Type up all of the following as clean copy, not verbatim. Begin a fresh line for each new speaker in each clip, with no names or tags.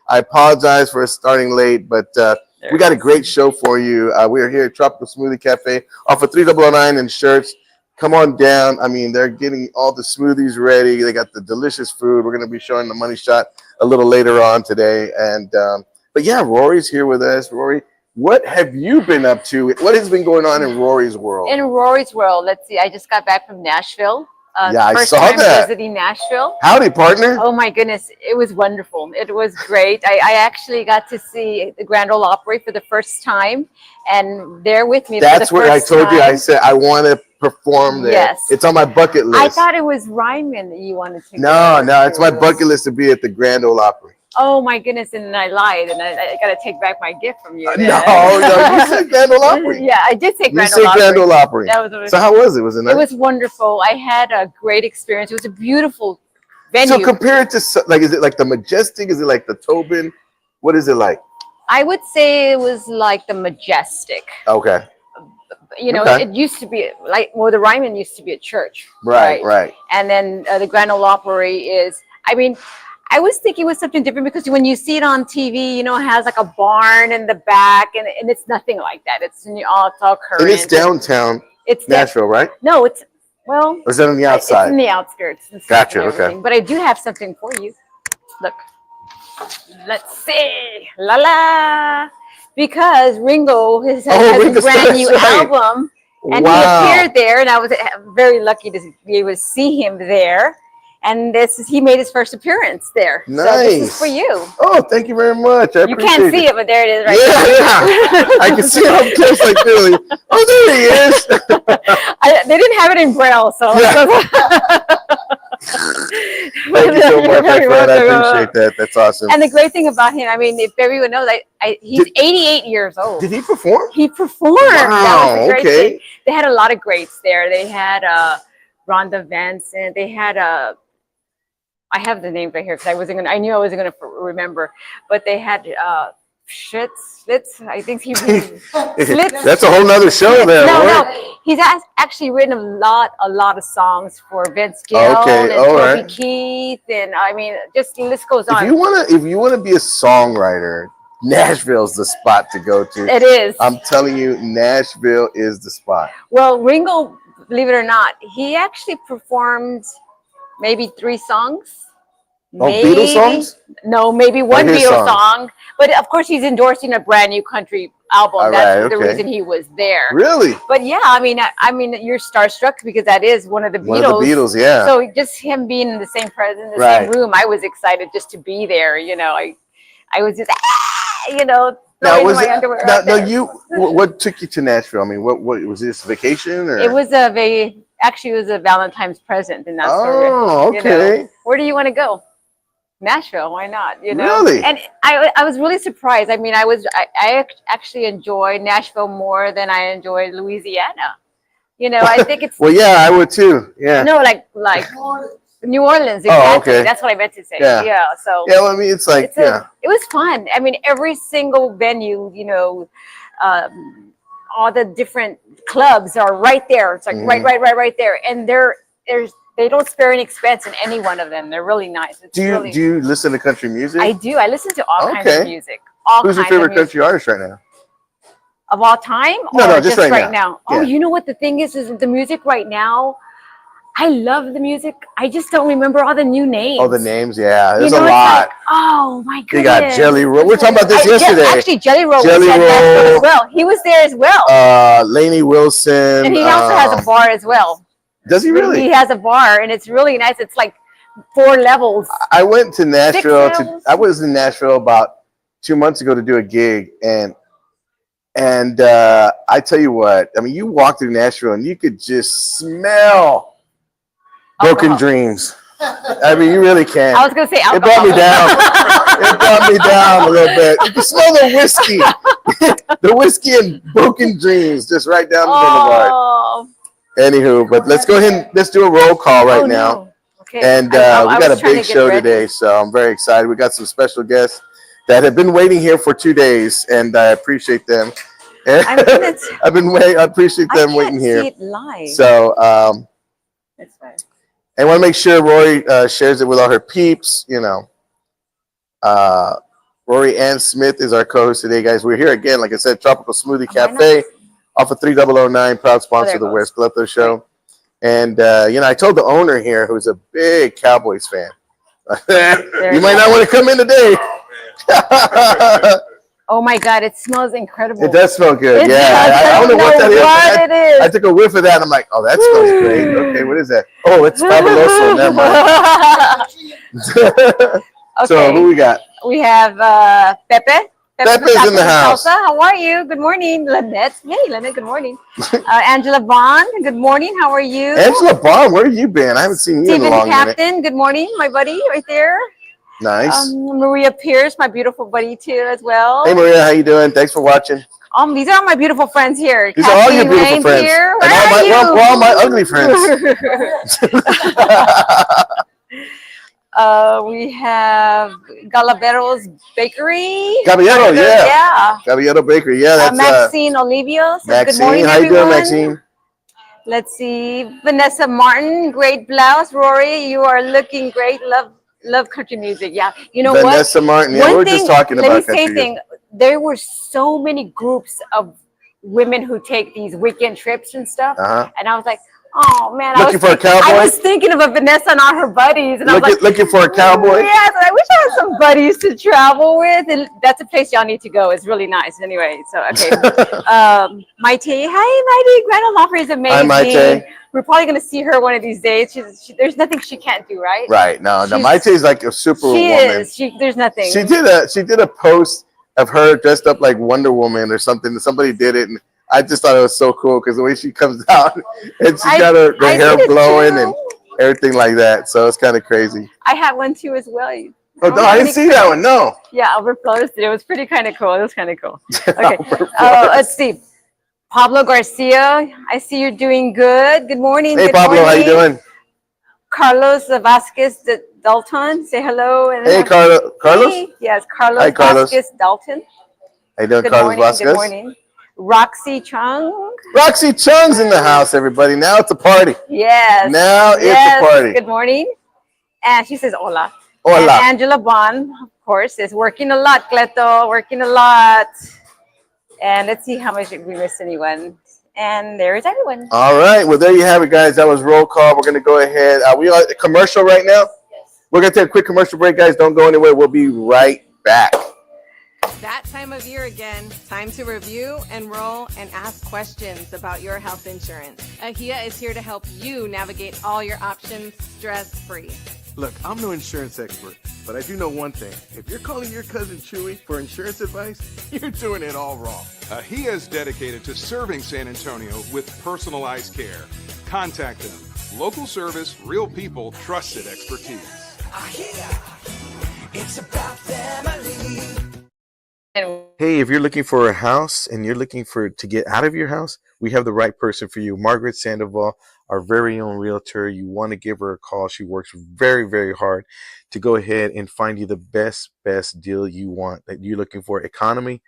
I apologize for starting late, but we got a great show for you. We are here at Tropical Smoothie Cafe off of 3009 in Schertz. Come on down. I mean, they're getting all the smoothies ready. They got the delicious food. We're going to be showing the money shot a little later on today. And but yeah, Rory's here with us. Rory, what have you been up to? What has been going on in Rory's world?
In Rory's world, let's see. I just got back from Nashville.
Yeah, I
first
saw
time
that.
Visiting Nashville.
Howdy, partner.
Oh my goodness, it was wonderful. It was great. I actually got to see the Grand Ole Opry for the first time, and they're with me.
That's
for the
what I
first
told you.
time.
I said I want to perform there.
Yes,
it's on my bucket list.
I thought it was Ryman that you wanted to.
No, it's my bucket list to be at the Grand Ole Opry.
Oh my goodness, and I lied, and I got to take back my gift from you.
No, you said Grand Ole Opry.
Yeah, I did say Grand
Ole Opry.
You said
Grand Ole Opry.
That was
so how was it? Was it nice?
It was wonderful. I had a great experience. It was a beautiful venue.
So compare it to, like, is it like the Majestic? Is it like the Tobin? What is it like?
I would say it was like the Majestic.
Okay.
You know, it used to be like, well, the Ryman used to be a church.
Right.
And then the Grand Ole Opry is, I mean, I was thinking it was something different because when you see it on TV, you know, it has like a barn in the back, and it's nothing like that. It's all current.
And it's downtown. It's Nashville, right?
No, it's, well.
Or is that on the outside?
It's in the outskirts.
Gotcha, okay.
But I do have something for you. Look. Let's see. La la. Because Ringo has a brand new album, and he appeared there, and I was very lucky to be able to see him there. And he made his first appearance there.
Nice.
So this is for you.
Oh, thank you very much. I appreciate it.
You can't see it, but there it is right there.
Yeah. I can see it up close like Billy. Oh, there he is.
They didn't have it in Braille, so. Yeah.
Thank you so much, my friend. I appreciate that. That's awesome.
And the great thing about him, I mean, if everyone knows, he's 88 years old.
Did he perform?
He performed.
Wow,
that was a great thing. They had a lot of greats there. They had Rhonda Vincent. They had I have the names right here because I knew I wasn't gonna remember, but they had Schertz. I think he Slits.
That's a whole nother show there.
No, he's actually written a lot of songs for Vince Gill and Toby Keith, and I mean, just the list goes on.
If you wanna be a songwriter, Nashville's the spot to go to.
It is.
I'm telling you, Nashville is the spot.
Well, Ringo, believe it or not, he actually performed maybe 3 songs.
Beatles songs?
No, maybe one Beatles song. But of course, he's endorsing a brand new country album. That's the reason he was there.
Really?
But yeah, I mean, you're starstruck because that is one of the Beatles.
One of the Beatles, yeah.
So just him being in the same same room, I was excited just to be there. You know, I was just, you know.
Now, what took you to Nashville? I mean, what was this, vacation or?
It was actually it was a Valentine's present, and that's
okay.
You know, where do you want to go? Nashville, why not? You know,
really.
And I was really surprised. I mean, I actually enjoyed Nashville more than I enjoyed Louisiana. You know, I think it's
well, yeah, I would too. Yeah.
No, like New Orleans. Exactly.
Oh, okay.
That's what I meant to say.
Yeah.
So.
Yeah. Well, I mean, it's like
it was fun. I mean, every single venue, you know, all the different clubs are right there. It's like right there, and they don't spare any expense in any one of them. They're really nice.
Do you listen to country music?
I do. I listen to all kinds of music.
Who's your favorite country artist right now?
Of all time?
No, just right now.
Oh, you know what the thing is the music right now. I love the music. I just don't remember all the new names.
Oh, the names, yeah. There's a lot.
Like, oh my goodness.
You got Jelly Roll. We were talking about this yesterday.
Actually, Jelly Roll was there as well. He was there as well.
Lainey Wilson.
And he also has a bar as well.
Does he really?
He has a bar, and it's really nice. It's like 4 levels.
I went to Nashville. I was in Nashville about 2 months ago to do a gig, and I tell you what. I mean, you walk through Nashville, and you could just smell broken dreams. I mean, you really can.
I was going to say alcohol.
It brought me down. It brought me down a little bit. You can smell the whiskey. The whiskey and broken dreams just right down the boulevard. Anywho, but let's go ahead and let's do a roll call right now. Okay. And we got a big show today, so I'm very excited. We got some special guests that have been waiting here for 2 days, and I appreciate them. I appreciate them waiting here.
See it live.
So,
that's fine.
I want to make sure Rory shares it with all her peeps. You know, Rory Ann Smith is our co-host today, guys. We're here again, like I said, Tropical Smoothie Cafe off of 3009, proud sponsor of the Where's Cleto show. And, I told the owner here, who's a big Cowboys fan, you might not want to come in today.
Oh my God, it smells incredible.
It does smell good. I don't know what that is. I took a whiff of that and I'm like, oh, that smells great. Okay, what is that? Oh, it's fabuloso. Never mind.
Okay.
So who we got?
We have Pepe.
Pepe's in the house.
Salsa. How are you? Good morning. Lynette. Hey, Lynette, good morning. Angela Bond. Good morning. How are you?
Angela Bond, where have you been? I haven't seen you in a long minute.
Captain. Good morning, my buddy right there.
Nice.
Maria Pierce, my beautiful buddy too, as well.
Hey Maria, how you doing? Thanks for watching.
These are all my beautiful friends here.
These are all your beautiful friends. And all my ugly friends.
We have Galavero's Bakery.
Gaballero,
yeah.
Gaballero Bakery, yeah. That's
Maxine Olivio.
Maxine,
good morning,
how
everyone.
you doing, Maxine?
Let's see. Vanessa Martin, great blouse. Rory, you are looking great. Love country music. Yeah. You know
Vanessa Martin. Yeah, we're just talking about country music.
There were so many groups of women who take these weekend trips and stuff. And I was like, oh man, I was thinking of a Vanessa and all her buddies, and I was like,
looking for a cowboy.
Yes, I wish I had some buddies to travel with, and that's a place y'all need to go. It's really nice. Anyway, so okay, Maite, hi Maite, Grand Ole Opry is amazing.
Hi Maite.
We're probably gonna see her one of these days. There's nothing she can't do, right?
Right. No, Maite is like a superwoman.
There's nothing.
She did a post of her dressed up like Wonder Woman or something. Somebody did it, and I just thought it was so cool because the way she comes out and she's got her hair blowing and everything like that. So it's kind of crazy.
I had one too as well.
Oh, no, I didn't see that one. No.
Yeah, Albert posted it. It was pretty kind of cool. It was kind of cool. Okay. Let's see. Pablo Garcia, I see you're doing good. Good morning.
Hey, Pablo, how you doing?
Carlos Vasquez Dalton, say hello. And
hey, Carlos.
Hey. Yes, Carlos Vasquez Dalton.
How you doing, Carlos Vasquez?
Good morning. Roxy Chung.
Roxy Chung's in the house, everybody. Now it's a party.
Yes.
Now it's a party.
Good morning. And she says hola.
Hola.
And Angela Bond, of course, is working a lot, Cleto, working a lot. And let's see how much we missed anyone. And there is everyone.
All right. Well, there you have it, guys. That was roll call. We're going to go ahead. We are a commercial right now.
Yes.
We're going to take a quick commercial break, guys. Don't go anywhere. We'll be right back.
That time of year again, time to review, enroll, and ask questions about your health insurance. AHIA is here to help you navigate all your options stress-free.
Look, I'm no insurance expert, but I do know one thing. If you're calling your cousin Chewy for insurance advice, you're doing it all wrong.
AHIA is dedicated to serving San Antonio with personalized care. Contact them. Local service, real people, trusted expertise.
AHIA, it's about family.
Hey, if you're looking for a house and you're looking to get out of your house, we have the right person for you. Margaret Sandoval, our very own realtor. You want to give her a call. She works very, very hard to go ahead and find you the best deal you want. That you're looking for economy,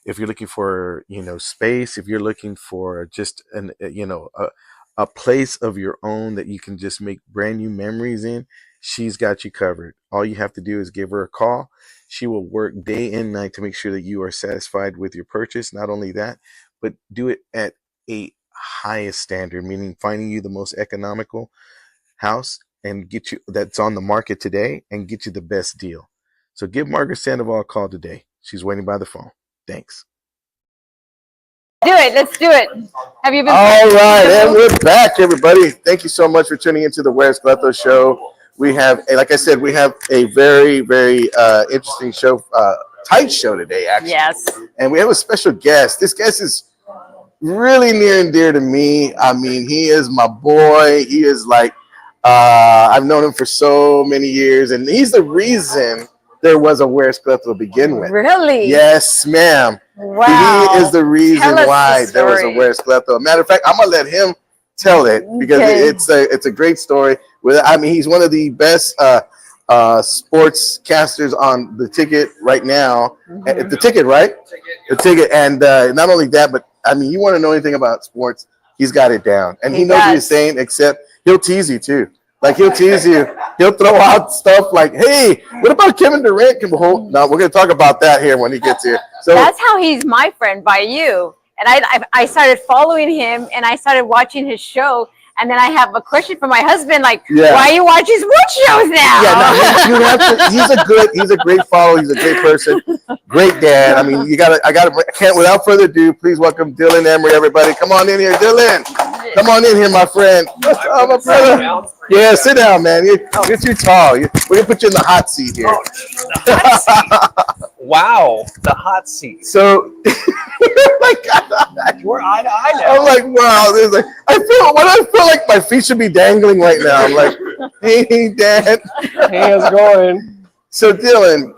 if you're looking for, space, if you're looking for just a place of your own that you can just make brand new memories in, she's got you covered. All you have to do is give her a call. She will work day and night to make sure that you are satisfied with your purchase. Not only that, but do it at a highest standard, meaning finding you the most economical house and get you that's on the market today and get you the best deal. So give Margaret Sandoval a call today. She's waiting by the phone. Thanks.
Do it. Let's do it. Have you been?
All right, and we're back, everybody. Thank you so much for tuning into the Where's Cleto show. We have, like I said, we have a very, very interesting show, tight show today, actually.
Yes.
And we have a special guest. This guest is really near and dear to me. I mean, he is my boy. He is like, I've known him for so many years, and he's the reason there was a Where's Cleto to begin with.
Really?
Yes, ma'am.
Wow.
He is the reason why there was a Where's Cleto. Matter of fact, I'm going to let him tell it because it's a great story. He's one of the best sports casters on the ticket right now. Mm-hmm. The ticket, right? The ticket. And not only that, but you want to know anything about sports, he's got it down. And he knows what he's saying, except he'll tease you too. Like he'll tease you. He'll throw out stuff like, "Hey, what about Kevin Durant can hold?" No, we're gonna talk about that here when he gets here. So
that's how he's my friend by you. And I started following him and I started watching his show. And then I have a question for my husband, like, why are you watching sports shows now?
Yeah, no, you have to. He's a great follower. He's a great person, great dad. I mean, without further ado, please welcome Dillon Emery, everybody. Come on in here, Dillon. Come on in here, my friend. Oh, my brother. Yeah, sit down, man. You're too tall. We're gonna put you in the hot seat here.
Wow, the hot seat.
So,
we're eye to eye now.
I'm like, wow. There's like, I feel like my feet should be dangling right now. I'm like, hey, Dad.
Hey, how's it going?
So, Dillon,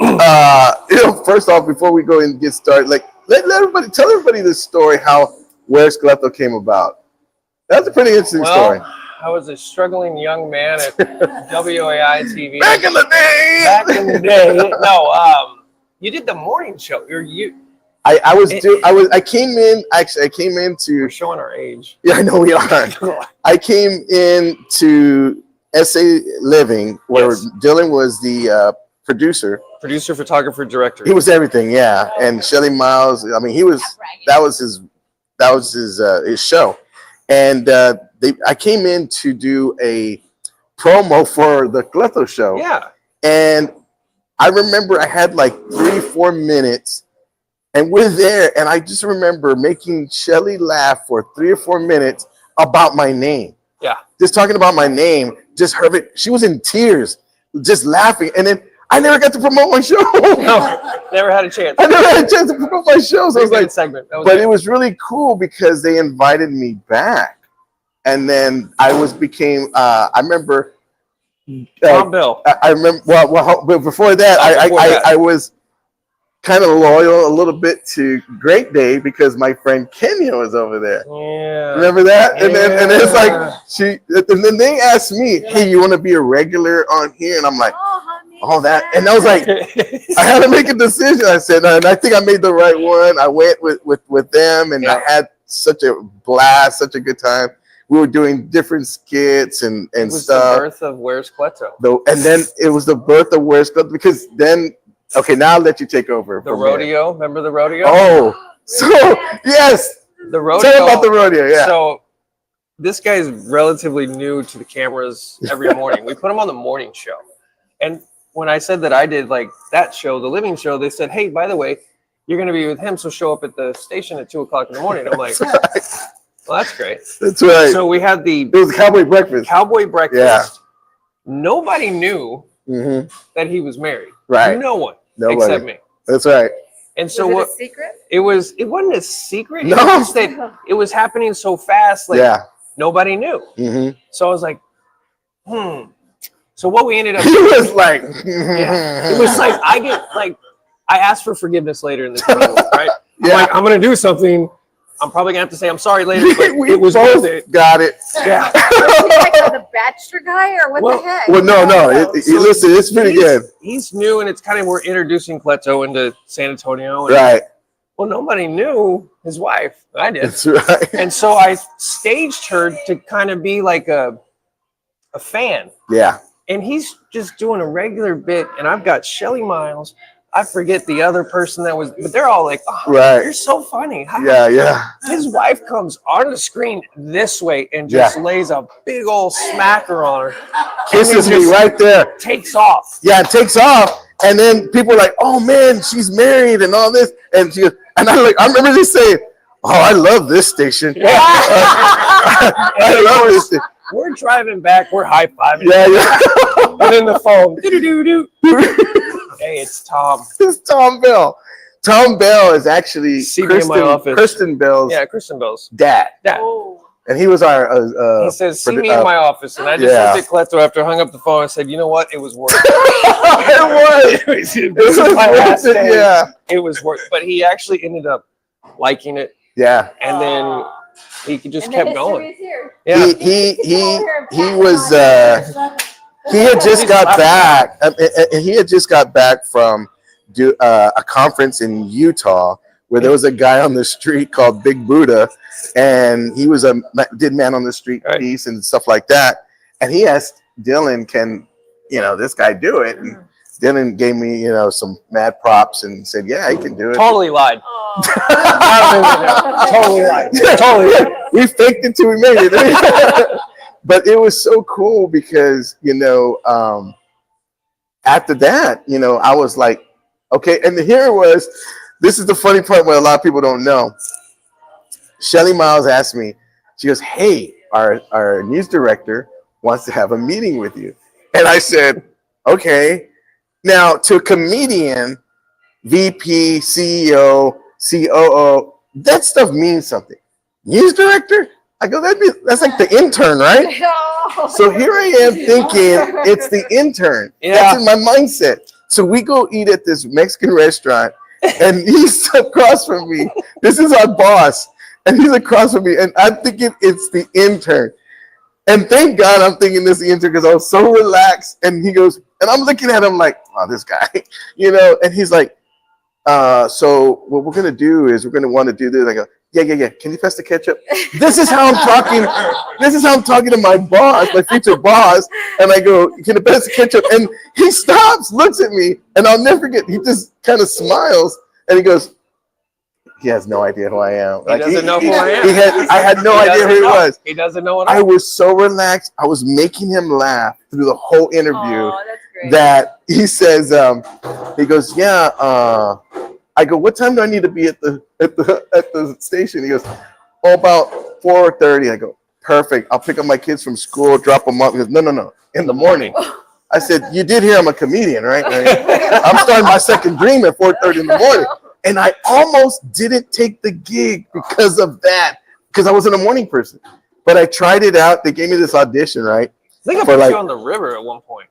first off, before we go and get started, like, tell everybody this story how Where's Cleto came about. That's a pretty interesting story.
I was a struggling young man at WAI TV.
Back in the day.
No, you did the morning show.
I came in to.
We're showing our age.
Yeah, I know we are. I came in to SA Living where Dillon was the producer,
photographer, director.
He was everything, yeah. And Shelly Miles. I mean, that was his show, and I came in to do a promo for the Cleto show.
Yeah,
and I remember I had like 3-4 minutes, and we're there, and I just remember making Shelly laugh for 3 or 4 minutes about my name.
Yeah.
Just talking about my name, just her, she was in tears, just laughing, and then I never got to promote my show.
No, never had a chance.
I never had a chance to promote my show, so I was like,
segment.
It was really cool because they invited me back, and then I remember.
Tom Bill.
I remember. Well, but before that, I was kind of loyal a little bit to Great Day because my friend Kenya was over there.
Yeah.
Remember that? And then it's like and then they asked me, "Hey, you want to be a regular on here?" And I'm like, "Oh, that." And I was like, I had to make a decision. I said, and I think I made the right one. I went with them, and I had such a blast, such a good time. We were doing different skits and
it was
stuff.
The birth of Where's Cleto.
And then it was the birth of Where's Cleto because then, okay, now I'll let you take over.
The rodeo, remember the rodeo?
Oh, so yes.
The rodeo.
Tell about the rodeo, yeah.
So this guy is relatively new to the cameras every morning. We put him on the morning show. And when I said that I did like that show, the living show, they said, hey, by the way, you're going to be with him, so show up at the station at 2 o'clock in the morning. I'm like, well, that's great.
That's right.
So we had it
was Cowboy Breakfast.
Cowboy Breakfast.
Yeah.
Nobody knew that he was married.
Right.
No one.
Nobody.
Except me.
That's right.
And so
was it a secret?
It wasn't a secret.
No.
It was just that it was happening so fast, like nobody knew. So I was like, So what we ended up
doing, he was like,
it was like I asked for forgiveness later in the video, right? I'm gonna do something. I'm probably gonna have to say I'm sorry later, but
we
it was
both
worth it.
got it.
Yeah.
Was he like the bachelor guy or what the heck?
Well, no. Listen, it's pretty good.
He's new, and it's kind of we're introducing Cleto into San Antonio. And,
right.
Well, nobody knew his wife. I did.
That's right.
And so I staged her to kind of be like a fan.
Yeah.
And he's just doing a regular bit, and I've got Shelly Miles. I forget the other person that was, but they're all like, "Oh, you're so funny."
Yeah.
His wife comes on the screen this way and just lays a big old smacker on her.
Kisses me right there.
Takes off.
Yeah, it takes off. And then people are like, "Oh man, she's married and all this." And I remember just saying, "Oh, I love this station."
Yeah.
I love this station.
We're driving back. We're high-fiving.
Yeah.
And then the phone. Hey, it's Tom.
It's Tom Bell. Tom Bell is actually
in my office.
Kristen Bell's
Kristen Bell's
dad.
Oh.
And he was our
he says, see me in my office. And I just looked at Cleto after I hung up the phone and said, you know what? It was worth it. It was my last day.
Yeah.
It was worth it. But he actually ended up liking it.
Yeah.
And then he just kept going.
Yeah. He was he had just got back. He had just got back from a conference in Utah where there was a guy on the street called Big Buddha, and he was did Man on the Street piece and stuff like that. And he asked Dillon, can, this guy do it? And Dillon gave me, some mad props and said, yeah, he can do it.
Totally lied. Totally lied.
Totally. We faked it till we made it. But it was so cool because, after that, I was like, okay. And here it was. This is the funny part where a lot of people don't know. Shelly Miles asked me, she goes, hey, our news director wants to have a meeting with you. And I said, okay. Now, to a comedian, VP, CEO, COO, that stuff means something. News director? I go, that's like the intern, right? So here I am thinking it's the intern.
Yeah.
That's in my mindset. So we go eat at this Mexican restaurant, and he's across from me. This is our boss, and he's across from me, and I'm thinking it's the intern. And thank God I'm thinking this is the intern because I was so relaxed. And he goes, and I'm looking at him like, oh, this guy, and he's like, so what we're going to do is we're going to want to do this. I go, yeah. Can you pass the ketchup? This is how I'm talking. This is how I'm talking to my boss, my future boss. And I go, can you pass the ketchup? And he stops, looks at me, and I'll never forget. He just kind of smiles, and he goes, he has no idea who I am.
He doesn't know who I am.
I had no idea who he was.
He doesn't know what
I was so relaxed. I was making him laugh through the whole interview.
Oh, that's great.
That he says, he goes, yeah. I go, what time do I need to be at the station? He goes, oh, about 4:30. I go, perfect. I'll pick up my kids from school, drop them off. He goes, no, in the morning. I said, you did hear I'm a comedian, right? I'm starting my second dream at 4:30 in the morning. And I almost didn't take the gig because of that, because I wasn't a morning person. But I tried it out. They gave me this audition, right?
I think I put you on the river at one point.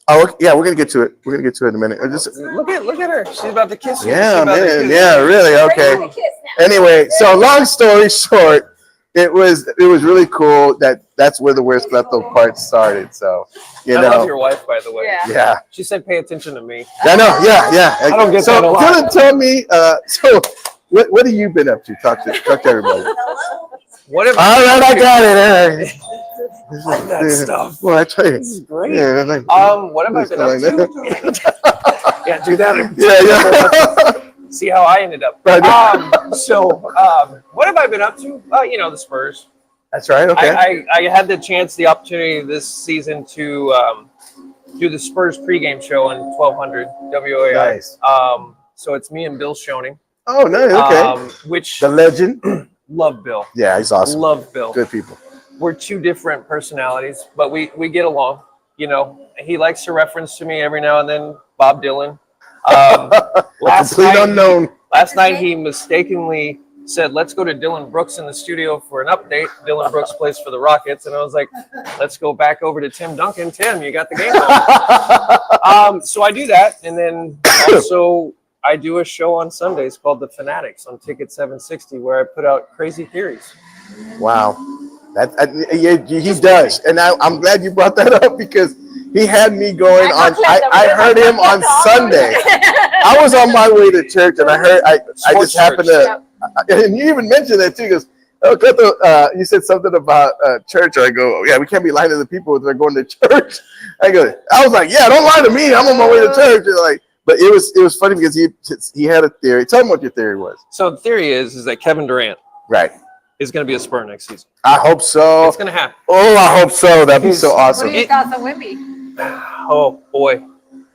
Oh, yeah, we're gonna get to it. We're gonna get to it in a minute.
Look at her. She's about to kiss you.
Yeah, man. Yeah, really. Okay. Anyway, so long story short, it was really cool. That's where the Where's Cleto part started. So,
I love your wife, by the way.
Yeah.
She said, "Pay attention to me."
I know. Yeah.
I don't get
so
that a lot.
Dylan, tell me. So, what have you been up to? Talk to everybody.
What if?
All right, I got it.
That stuff.
Well, I tell you.
This is great.
Yeah,
what have I been up to? Yeah, do that.
Yeah.
See how I ended up.
Right.
What have I been up to? The Spurs.
That's right. Okay.
I had the opportunity this season to do the Spurs pregame show on 1200 WOAI.
Nice.
So it's me and Bill Schoening.
Oh, nice. Okay.
Which
the legend.
Love Bill.
Yeah, he's awesome.
Love Bill.
Good people.
We're two different personalities, but we get along. He likes to reference to me every now and then, Bob Dylan.
Unknown.
Last night he mistakenly said, let's go to Dylan Brooks in the studio for an update. Dylan Brooks plays for the Rockets. And I was like, let's go back over to Tim Duncan. Tim, you got the game on. So I do that. And then also I do a show on Sundays called The Fanatics on Ticket 760, where I put out crazy theories.
Wow. He does. And I'm glad you brought that up because he had me going on. I heard him on Sunday. I was on my way to church and I just happened to, and you even mentioned that too. He goes, oh, Cleto, you said something about church. I go, yeah, we can't be lying to the people if they're going to church. I was like, yeah, don't lie to me. I'm on my way to church. But it was funny because he had a theory. Tell him what your theory was.
So the theory is that Kevin Durant is going to be a Spur next season.
I hope so.
It's going to happen.
Oh, I hope so. That'd be so awesome.
What do you thoughts on Wemby?
Oh, boy.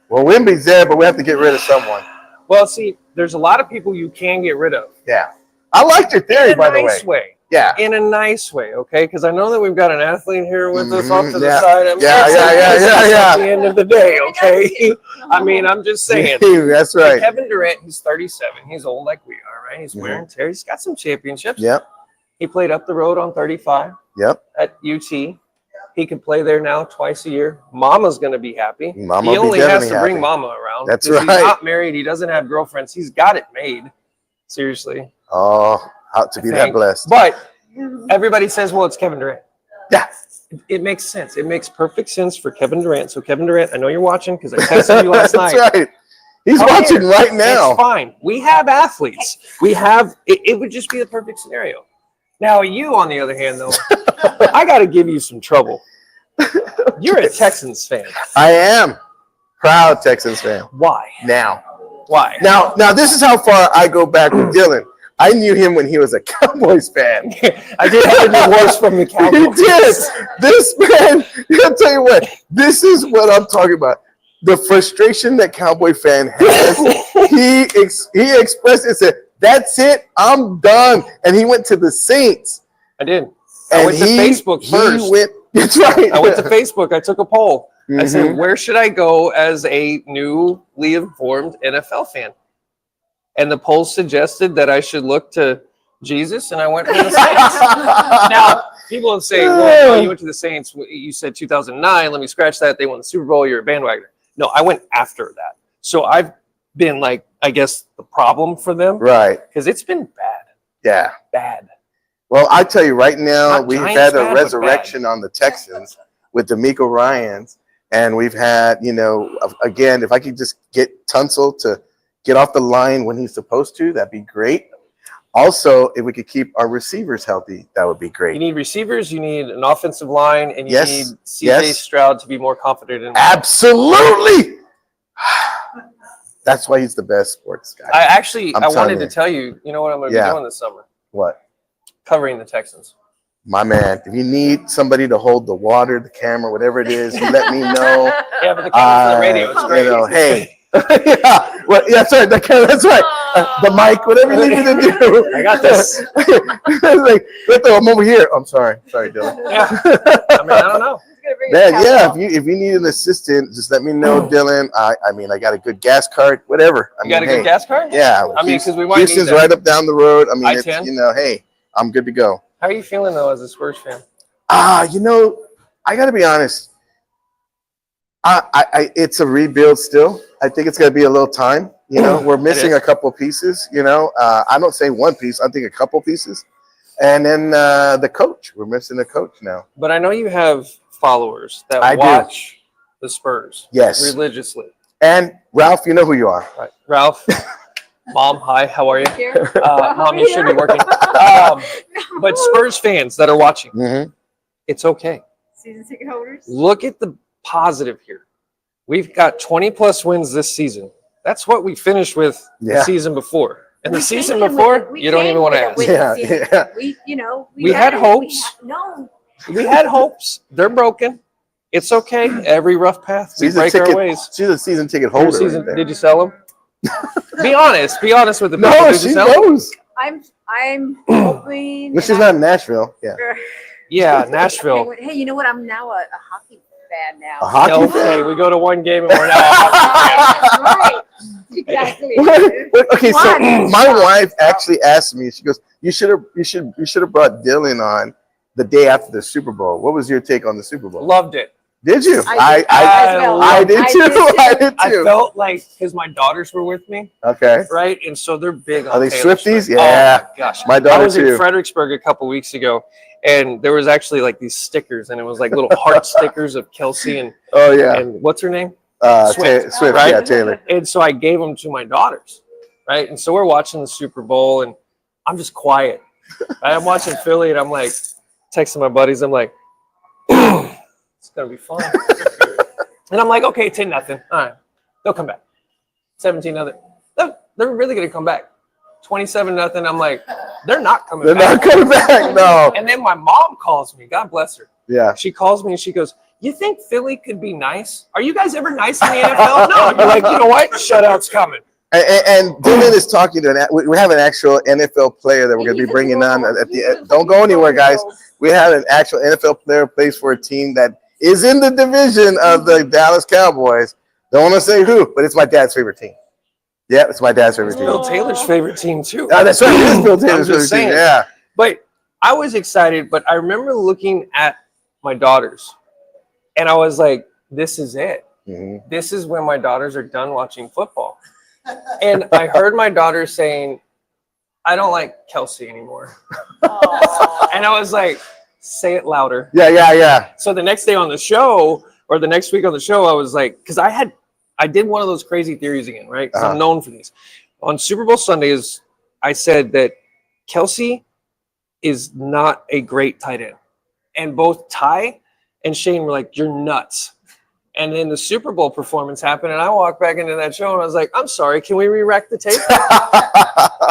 Well, Wemby's there, but we have to get rid of someone.
Well, see, there's a lot of people you can get rid of.
Yeah. I liked your theory, by the way.
In a nice way.
Yeah.
In a nice way, okay? Because I know that we've got an athlete here with us off to the
Yeah.
side.
Yeah.
At the end of the day, okay? I mean, I'm just saying.
That's right.
Kevin Durant, he's 37. He's old like we are, right? He's wearing tear. He's got some championships.
Yep.
He played up the road on 35 at UT. He can play there now twice a year. Mama's going to be happy. He only has to bring Mama around.
That's right.
He's not married. He doesn't have girlfriends. He's got it made. Seriously.
Oh, how to be that blessed.
But everybody says, well, it's Kevin Durant.
Yeah.
It makes sense. It makes perfect sense for Kevin Durant. So, Kevin Durant, I know you're watching because I texted you last night.
That's right. He's watching right now.
It's fine. We have athletes. We have, it would just be the perfect scenario. Now, you, on the other hand, though, I got to give you some trouble. You're a Texans fan.
I am proud Texans fan.
Why? Why?
Now, this is how far I go back with Dillon. I knew him when he was a Cowboys fan.
I did have a divorce from the Cowboys.
He did. This man, I'll tell you what, this is what I'm talking about. The frustration that Cowboy fan has, he expressed it, said, that's it, I'm done. And he went to the Saints.
I did.
And
I went to Facebook first.
That's right.
I went to Facebook. I took a poll. I said, where should I go as a newly informed NFL fan? And the poll suggested that I should look to Jesus, and I went to the Saints. Now, people would say, well, you went to the Saints. You said 2009. Let me scratch that. They won the Super Bowl. You're a bandwagoner. No, I went after that. So I've been like, I guess, the problem for them.
Right.
Because it's been bad.
Yeah.
Bad.
Well, I tell you right now,
Not
we've
Giants
had a
bad, but
resurrection
bad.
on the Texans with D'Amico Ryans. And we've had, again, if I could just get Tunsil to get off the line when he's supposed to, that'd be great. Also, if we could keep our receivers healthy, that would be
You
great.
need receivers, you need an offensive line, and you
Yes,
need CJ
yes.
Stroud to be more confident in
Absolutely. That's why he's the best sports guy.
I
telling
wanted
you.
to tell you, you know what I'm going to be doing this summer?
What?
Covering the Texans.
My man, if you need somebody to hold the water, the camera, whatever it is, you let me know.
Yeah, but the camera's for the radio. It's great.
Hey. Yeah, well, yeah, that's right. That's right. The mic, whatever you need me to do.
I got this.
Like, Cleto, I'm over here. I'm sorry, Dillon.
Yeah. I mean, I don't know.
Man, yeah. If you need an assistant, just let me know, Dillon. I got a good gas card, whatever.
You got a good gas card?
Yeah.
I mean, because we might
Houston's
need that.
right up down the road. I mean, it's,
I-10?
hey, I'm good to go.
How are you feeling, though, as a Spurs fan?
I got to be honest. It's a rebuild still. I think it's going to be a little time. We're missing a couple pieces. I don't say one piece. I think a couple pieces. And then the coach. We're missing the coach now.
But I know you have followers that
I do.
watch the Spurs religiously.
And Ralph, you know who you are.
Right. Ralph, Mom, hi, how are you?
Here.
Mom, you should be working. But Spurs fans that are watching, it's okay.
Season ticket holders.
Look at the positive here. We've got 20-plus wins this season. That's what we finished with the season before. And the season before, you don't even want to ask.
Yeah.
We had hopes. We had hopes. They're broken. It's okay. Every rough path, we break our ways.
She's a season ticket holder.
Did you sell them? Be honest. Be honest with the people.
No,
Did you
she
sell 'em?
knows.
I'm hoping.
But she's not in Nashville. Yeah.
Yeah, Nashville.
Hey, you know what? I'm now a hockey fan now.
A hockey fan?
Okay, we go to one game and we're now.
Right. Exactly.
Okay, so my wife actually asked me. She goes, "You should have brought Dillon on the day after the Super Bowl. What was your take on the Super Bowl?"
Loved it.
Did you?
I
did too.
I felt like because my daughters were with me,
Okay.
right? And so they're big on
Are they
Taylor
Swifties?
Swift.
Yeah.
Oh my gosh.
My daughter
I was
too.
in Fredericksburg a couple weeks ago, and there was actually like these stickers, and it was like little heart stickers of Kelsey and
Oh yeah.
and what's her name?
Swift.
right?
Yeah, Taylor.
And so I gave them to my daughters, right? And so we're watching the Super Bowl, and I'm just quiet. I'm watching Philly, and I'm like texting my buddies. I'm like, it's gonna be fun. And I'm like, okay, 10-0. All right, they'll come back. 17-0. They're really gonna come back. 27-0. I'm like, they're not coming
They're
back.
not coming back. No.
And then my mom calls me. God bless her.
Yeah.
She calls me and she goes, "You think Philly could be nice? Are you guys ever nice in the NFL?" No. You're like, you know what? Shutout's coming.
And Dillon is talking to we have an actual NFL player that we're going to be bringing on at the end. Don't go anywhere, guys. We have an actual NFL player who plays for a team that is in the division of the Dallas Cowboys. Don't want to say who, but it's my dad's favorite team. Yeah, it's my dad's favorite team.
Bill Taylor's favorite team too.
Oh, that's right. It is Bill Taylor's favorite
saying.
team. Yeah.
But I was excited, but I remember looking at my daughters and I was like, this is it.
Mm-hmm.
This is when my daughters are done watching football. And I heard my daughter saying, "I don't like Kelsey anymore." And I was like, say it louder.
Yeah.
So the next day on the show, or the next week on the show, I was like, because I did one of those crazy theories again, right? Because I'm known for these. On Super Bowl Sundays, I said that Kelsey is not a great tight end. And both Ty and Shane were like, "You're nuts." And then the Super Bowl performance happened, and I walked back into that show, and I was like, "I'm sorry, can we re-rack the tape?"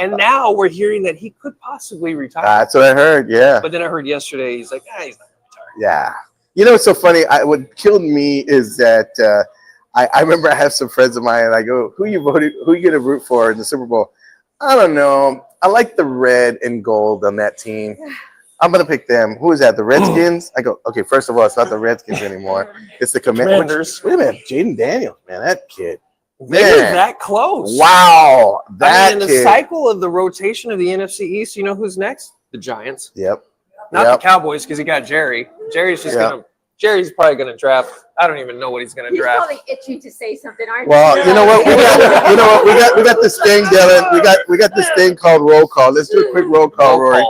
And now we're hearing that he could possibly retire.
That's what I heard. Yeah.
But then I heard yesterday he's like, he's not going to retire.
Yeah. You know what's so funny? What killed me is that I remember I have some friends of mine, and I go, "Who you gonna root for in the Super Bowl?" I don't know. I like the red and gold on that team. I'm gonna pick them. Who is that? The Redskins? I go, okay, first of all, it's not the Redskins anymore. It's the Commanders. Wait a minute, Jaden Daniels, man, that kid.
They were that close.
Wow. That
in the cycle of the rotation of the NFC East, you know who's next? The Giants.
Yep.
Not the Cowboys, because he got Jerry. Jerry's probably gonna draft. I don't even know what he's gonna draft.
He's probably itching to say something, aren't you?
Well, you know what? We got this thing, Dylan. We got this thing called roll call. Let's do a quick roll call, Rory.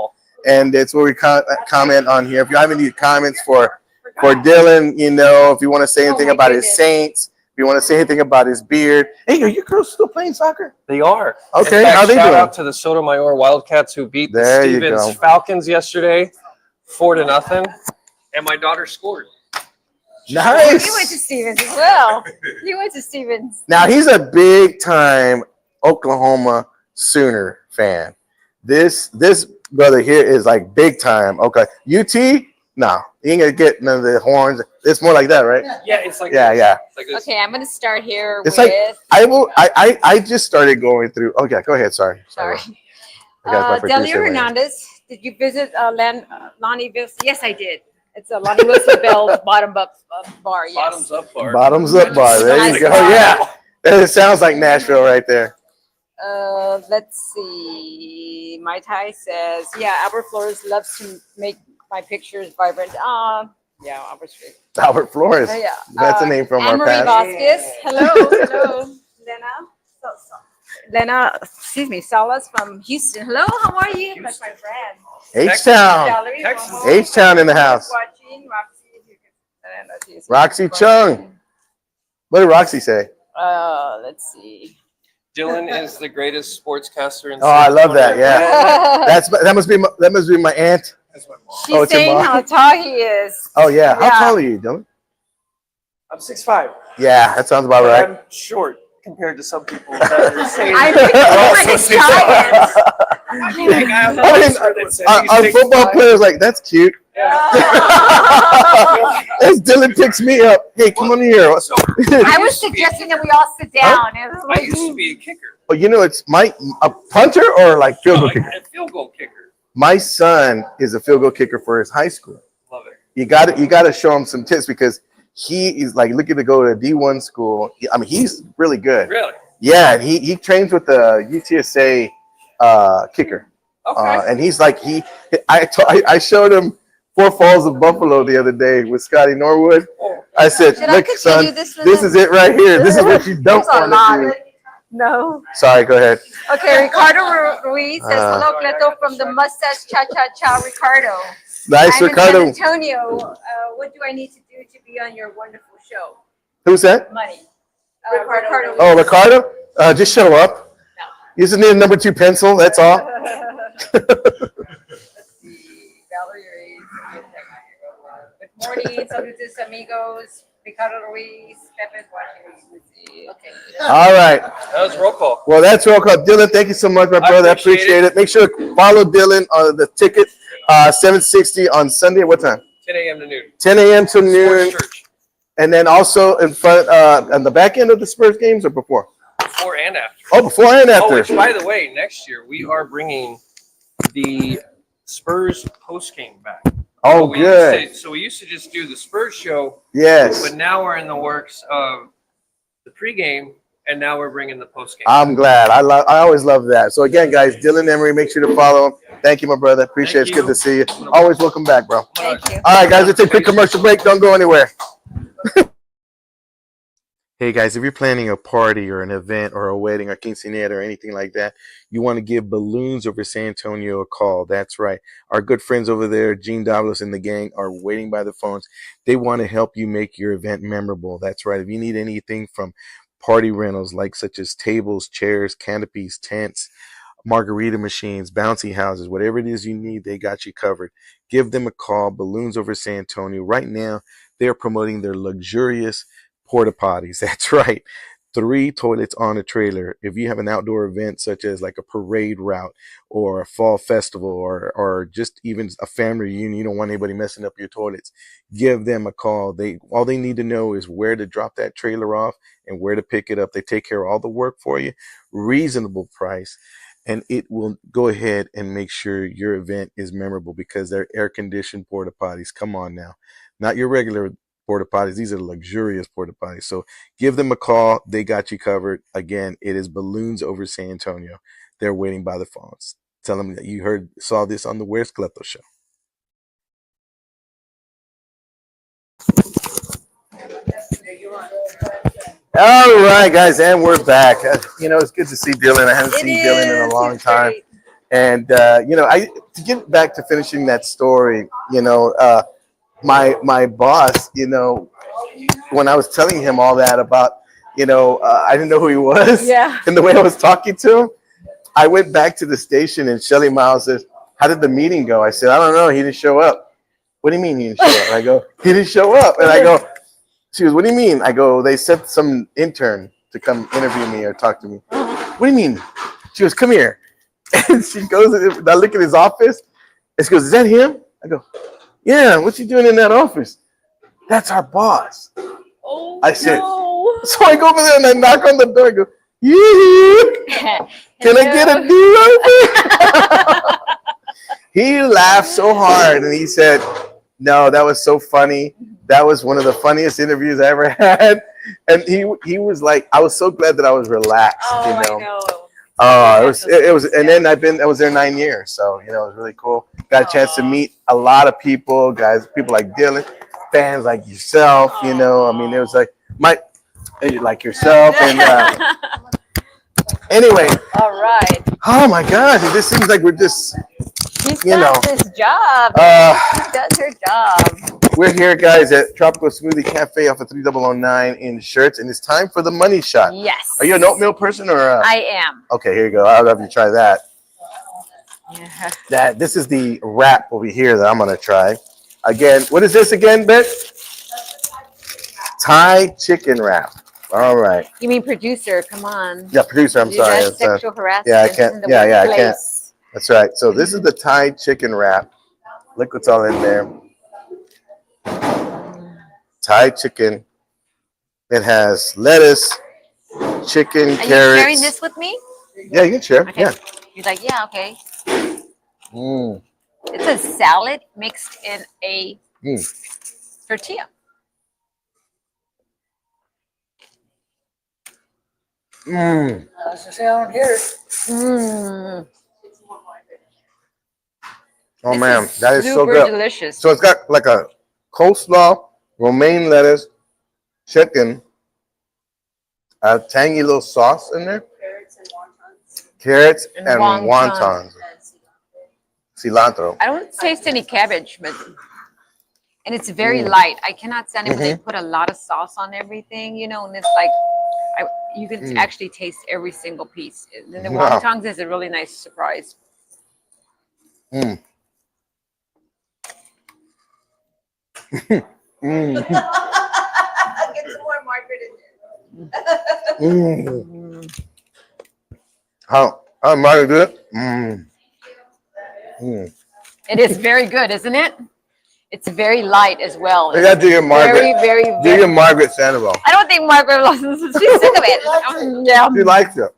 And it's where we comment on here. If you have any comments for Dylan, you know, if you want to say anything about his Saints, if you want to say anything about his beard. Hey, are your girls still playing soccer?
They are.
Okay,
in fact,
how they doing?
Shout out to the Sotomayor Wildcats who beat the Stevens Falcons yesterday, 4-0. And my daughter scored.
Nice.
You went to Stevens as well. You went to Stevens.
Now he's a big time Oklahoma Sooner fan. This brother here is like big time. Okay, UT? No, he ain't gonna get none of the horns. It's more like that, right?
Yeah, it's like
yeah.
It's like this.
Okay, I'm gonna start here
It's
with.
I just started going through. Okay, go ahead. Sorry.
Delia Hernandez. Did you visit Lonnie Wilson? Yes, I did. It's a Lonnie Wilson Bell's bottom up bar. Yes.
Bottoms up bar.
Bottoms up bar. There you go. Yeah, it sounds like Nashville right there.
Let's see. My Thai says, yeah, Albert Flores loves to make my pictures vibrant. Yeah, Albert Flores.
Albert Flores.
Yeah.
That's a name from our
Anne-Marie
past.
Vasquez. Hello. Lena, excuse me, Salas from Houston. Hello, how are you? That's my friend.
H-Town. H-Town in the house.
Watching
Roxy Chung. What did Roxy say?
Let's see.
Dylan is the greatest sportscaster in.
Oh, I love that. Yeah, that must be my aunt.
She's saying how tall he is.
Oh yeah, how tall are you, Dylan?
I'm 6'5".
Yeah, that sounds about right.
I'm short compared to some people that are saying.
Our football players like that's cute. As Dylan picks me up, hey, come on here.
I was suggesting that we all sit down.
I used to be a kicker.
Oh, you know, it's a punter or like field goal kicker.
A field goal kicker.
My son is a field goal kicker for his high school.
Love it.
You got to show him some tips because he is like looking to go to a D1 school. I mean, he's really good.
Really?
Yeah, and he trains with the UTSA kicker.
Okay.
And he's like I showed him Four Falls of Buffalo the other day with Scotty Norwood. I said, look, son, this is it right here. This is what you don't want to do.
No.
Sorry, go ahead.
Okay, Ricardo Ruiz says, hello, Cleto from the Mustache Cha-Cha-Cha, Ricardo.
Nice,
I'm
Ricardo.
in San Antonio. What do I need to do to be on your wonderful show?
Who's that?
Money. Ricardo.
Oh, Ricardo? Just show up. No. You just need a number 2 pencil, that's all.
Good morning, saludos amigos. Ricardo Ruiz, Pepe's watching. Okay.
All right.
That was roll call.
Well, that's roll call. Dylan, thank you so much, my brother. I appreciate it. Make sure to follow Dylan on the ticket, 760 on Sunday. What time?
10 a.m. to noon.
10 a.m. to noon.
Church.
And then also in front, on the back end of the Spurs games or before?
Before and after.
Oh, before and after.
Oh, which, by the way, next year we are bringing the Spurs post game back.
Oh, good.
So we used to just do the Spurs show.
Yes.
But now we're in the works of the pregame, and now we're bringing the postgame.
I'm glad. I always love that. So again, guys, Dillon Emery, make sure to follow him. Thank you, my brother. Appreciate it. It's good to see you. Always welcome back, bro.
Thank you.
All right, guys, let's take a quick commercial break. Don't go anywhere. Hey guys, if you're planning a party or an event or a wedding or quinceañera or anything like that, you want to give Balloons Over San Antonio a call. That's right. Our good friends over there, Gene Davlos and the gang, are waiting by the phones. They want to help you make your event memorable. That's right. If you need anything from party rentals like such as tables, chairs, canopies, tents, margarita machines, bouncy houses, whatever it is you need, they got you covered. Give them a call, Balloons Over San Antonio. Right now, they're promoting their luxurious porta potties. That's right. 3 toilets on a trailer. If you have an outdoor event such as like a parade route or a fall festival or just even a family reunion, you don't want anybody messing up your toilets, give them a call. All they need to know is where to drop that trailer off and where to pick it up. They take care of all the work for you, reasonable price, and it will go ahead and make sure your event is memorable because they're air-conditioned porta potties. Come on now. Not your regular porta potties. These are luxurious porta potties. So give them a call. They got you covered. Again, it is Balloons Over San Antonio. They're waiting by the phones. Tell them that you saw this on the Where's Cleto show. All right, guys, and we're back. It's good to see Dillon. I haven't seen Dillon in a long time. Great. And to get back to finishing that story, my boss, when I was telling him all that about, I didn't know who he was.
Yeah.
And the way I was talking to him, I went back to the station and Shelly Miles says, "How did the meeting go?" I said, "I don't know. He didn't show up." "What do you mean he didn't show up?" And I go, "He didn't show up." And I go, she goes, "What do you mean?" I go, "They sent some intern to come interview me or talk to me." "What do you mean?" She goes, "Come here." And she goes, I look at his office, and she goes, "Is that him?" I go, "Yeah, what's he doing in that office?" "That's our boss."
Oh,
I said,
no.
So I go over there and I knock on the door. I go, "Yeah, can I get a do-over?" He laughed so hard and he said, "No, that was so funny. That was one of the funniest interviews I ever had." And he was like, I was so glad that I was relaxed.
Oh, I know.
It was, and then I was there 9 years, so it was really cool. Got a chance to meet a lot of people, people like Dillon, fans like yourself. It was like yourself, and anyway.
All right.
Oh my gosh, it just seems like we're just,
She's got this job. She does her job.
We're here, guys, at Tropical Smoothie Cafe off of 3009 in Schertz, and it's time for the money shot.
Yes.
Are you an oatmeal person or?
I am.
Okay, here you go. I'll have you try that.
Yeah.
This is the wrap over here that I'm gonna try. Again, what is this again, Bet? Thai chicken wrap. All right.
You mean producer? Come on.
Yeah, producer. I'm sorry.
That's sexual harassment.
Yeah, I can't.
In the
Yeah, I
workplace.
can't. That's right. So this is the Thai chicken wrap. Look what's all in there. Thai chicken. It has lettuce, chicken,
Are
carrots.
you sharing this with me?
Yeah, you can share.
Okay.
Yeah.
He's like, yeah, okay.
Mm.
It's a salad mixed in a tortilla.
Mm.
That's the sound here.
Mm.
Oh man, that is so
super
good.
delicious.
So it's got like a coleslaw, romaine lettuce, chicken, a tangy little sauce in there. Carrots and wontons. Cilantro.
I don't taste any cabbage, but and it's very light. I cannot stand it when they put a lot of sauce on everything, and it's like you can actually taste every single piece. And the wontons is a really nice surprise.
Mm.
Get some more Margaret in there.
How am I do it?
It is very good, isn't it? It's very light as well.
You gotta do your Margaret.
Very,
do your Margaret Sandoval.
I don't think Margaret listens. She's sick of it. Yeah.
She likes it.
I love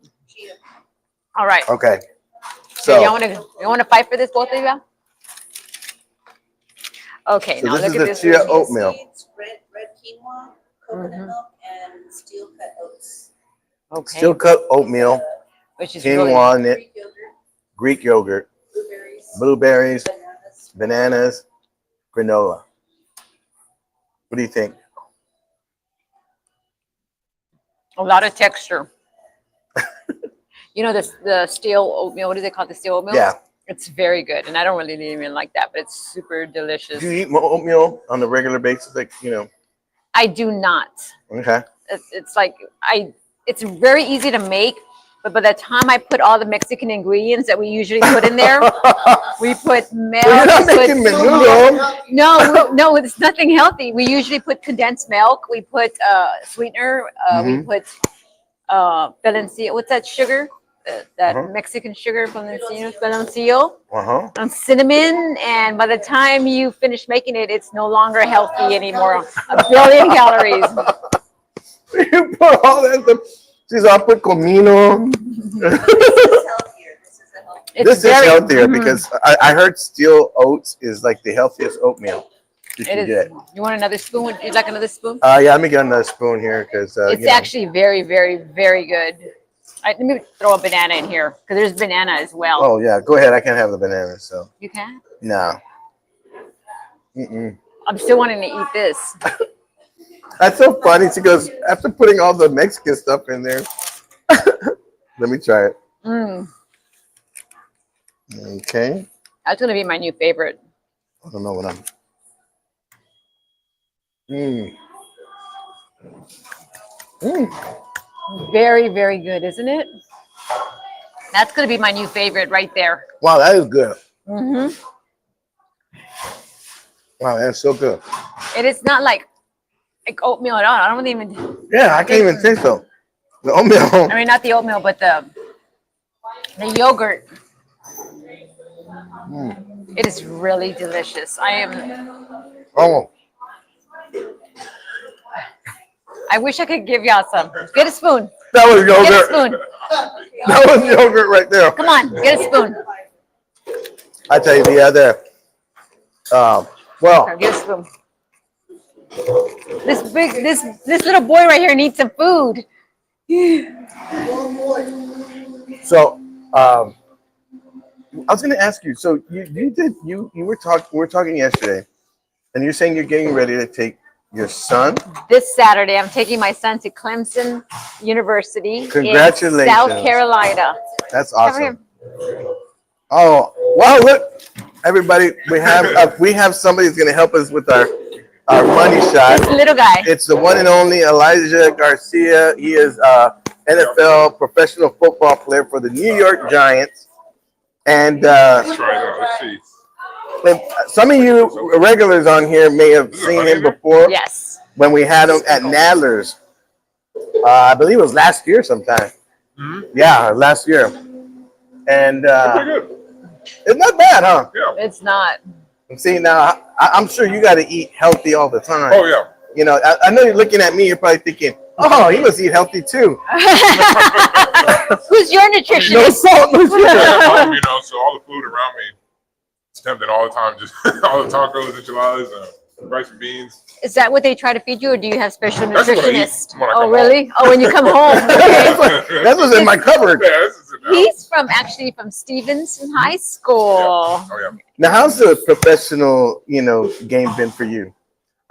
the cheetah.
All right.
Okay. So
you want to fight for this, both of you? Okay.
So
now
this
look
is
at
the
this.
chia oatmeal.
Seeds, red quinoa, coconut milk, and steel cut oats.
Okay.
Steel cut oatmeal,
Which is
quinoa,
really
Greek yogurt, blueberries, bananas, granola. What do you think?
a lot of texture. The steel oatmeal. What do they call the steel oatmeal?
Yeah.
It's very good, and I don't really even like that, but it's super delicious.
Do you eat oatmeal on a regular basis?
I do not.
Okay.
It's like it's very easy to make, But by the time I put all the Mexican ingredients that we usually put in there, we put milk.
You're not making menudo.
No, it's nothing healthy. We usually put condensed milk. We put sweetener. We put Balencia. What's that sugar? That Mexican sugar, Balencia. And cinnamon. And by the time you finish making it, it's no longer healthy anymore. 1 billion calories.
You put all that stuff. She's all put comino.
This is healthier. This is a healthier.
This is healthier because I heard steel oats is like the healthiest oatmeal you can get.
You want another spoon? Would you like another spoon?
Yeah, let me get another spoon here because
It's actually very, very, very good. Let me throw a banana in here because there's banana as well.
Oh yeah, go ahead. I can't have the banana, so
You can?
no.
I'm still wanting to eat this.
That's so funny. She goes, after putting all the Mexican stuff in there. Let me try it. Okay.
That's gonna be my new favorite.
I don't know what I'm.
Very, very good, isn't it? That's gonna be my new favorite right there.
Wow, that is good. Wow, that's so good.
It is not like oatmeal at all. I don't even.
Yeah, I can't even think so. The oatmeal.
I mean, not the oatmeal, but the yogurt. It is really delicious.
Oh,
I wish I could give y'all some. Get a spoon.
that was
Get a
yogurt.
spoon.
That was yogurt right there.
Come on, get a spoon.
I tell you the other. Well,
Get a spoon. This little boy right here needs some food.
so I was going to ask you. So we were talking yesterday, and you're saying you're getting ready to take your son.
This Saturday, I'm taking my son to Clemson University
Congratulations.
in South Carolina.
That's
Come
awesome.
here.
Oh, wow, look, everybody, we have somebody who's going to help us with our money shot.
This little guy.
It's the one and only Elijah Garcia. He is NFL professional football player for the New York Giants. And
Let's try it out. Let's see.
some of you regulars on here may have seen him before.
Yes.
When we had him at Nadler's. I believe it was last year sometime. Yeah, last year. And it's not bad, huh?
Yeah.
It's not.
See, now, I'm sure you got to eat healthy all the time.
Oh, yeah.
You know, I know you're looking at me, you're probably thinking, oh, he must eat healthy too.
Who's your nutritionist?
No salt, no sugar.
You know, so all the food around me is tempting all the time. Just all the tacos, enchiladas, rice and beans.
Is that what they try to feed you, or do you have special
That's what I eat
nutritionists?
when I
Oh,
come
really? Oh, when you come home. Okay.
That's what's in my cupboard.
Yeah, this is it now.
He's from Stevenson High School.
Oh, yeah.
Now, how's the professional, game been for you?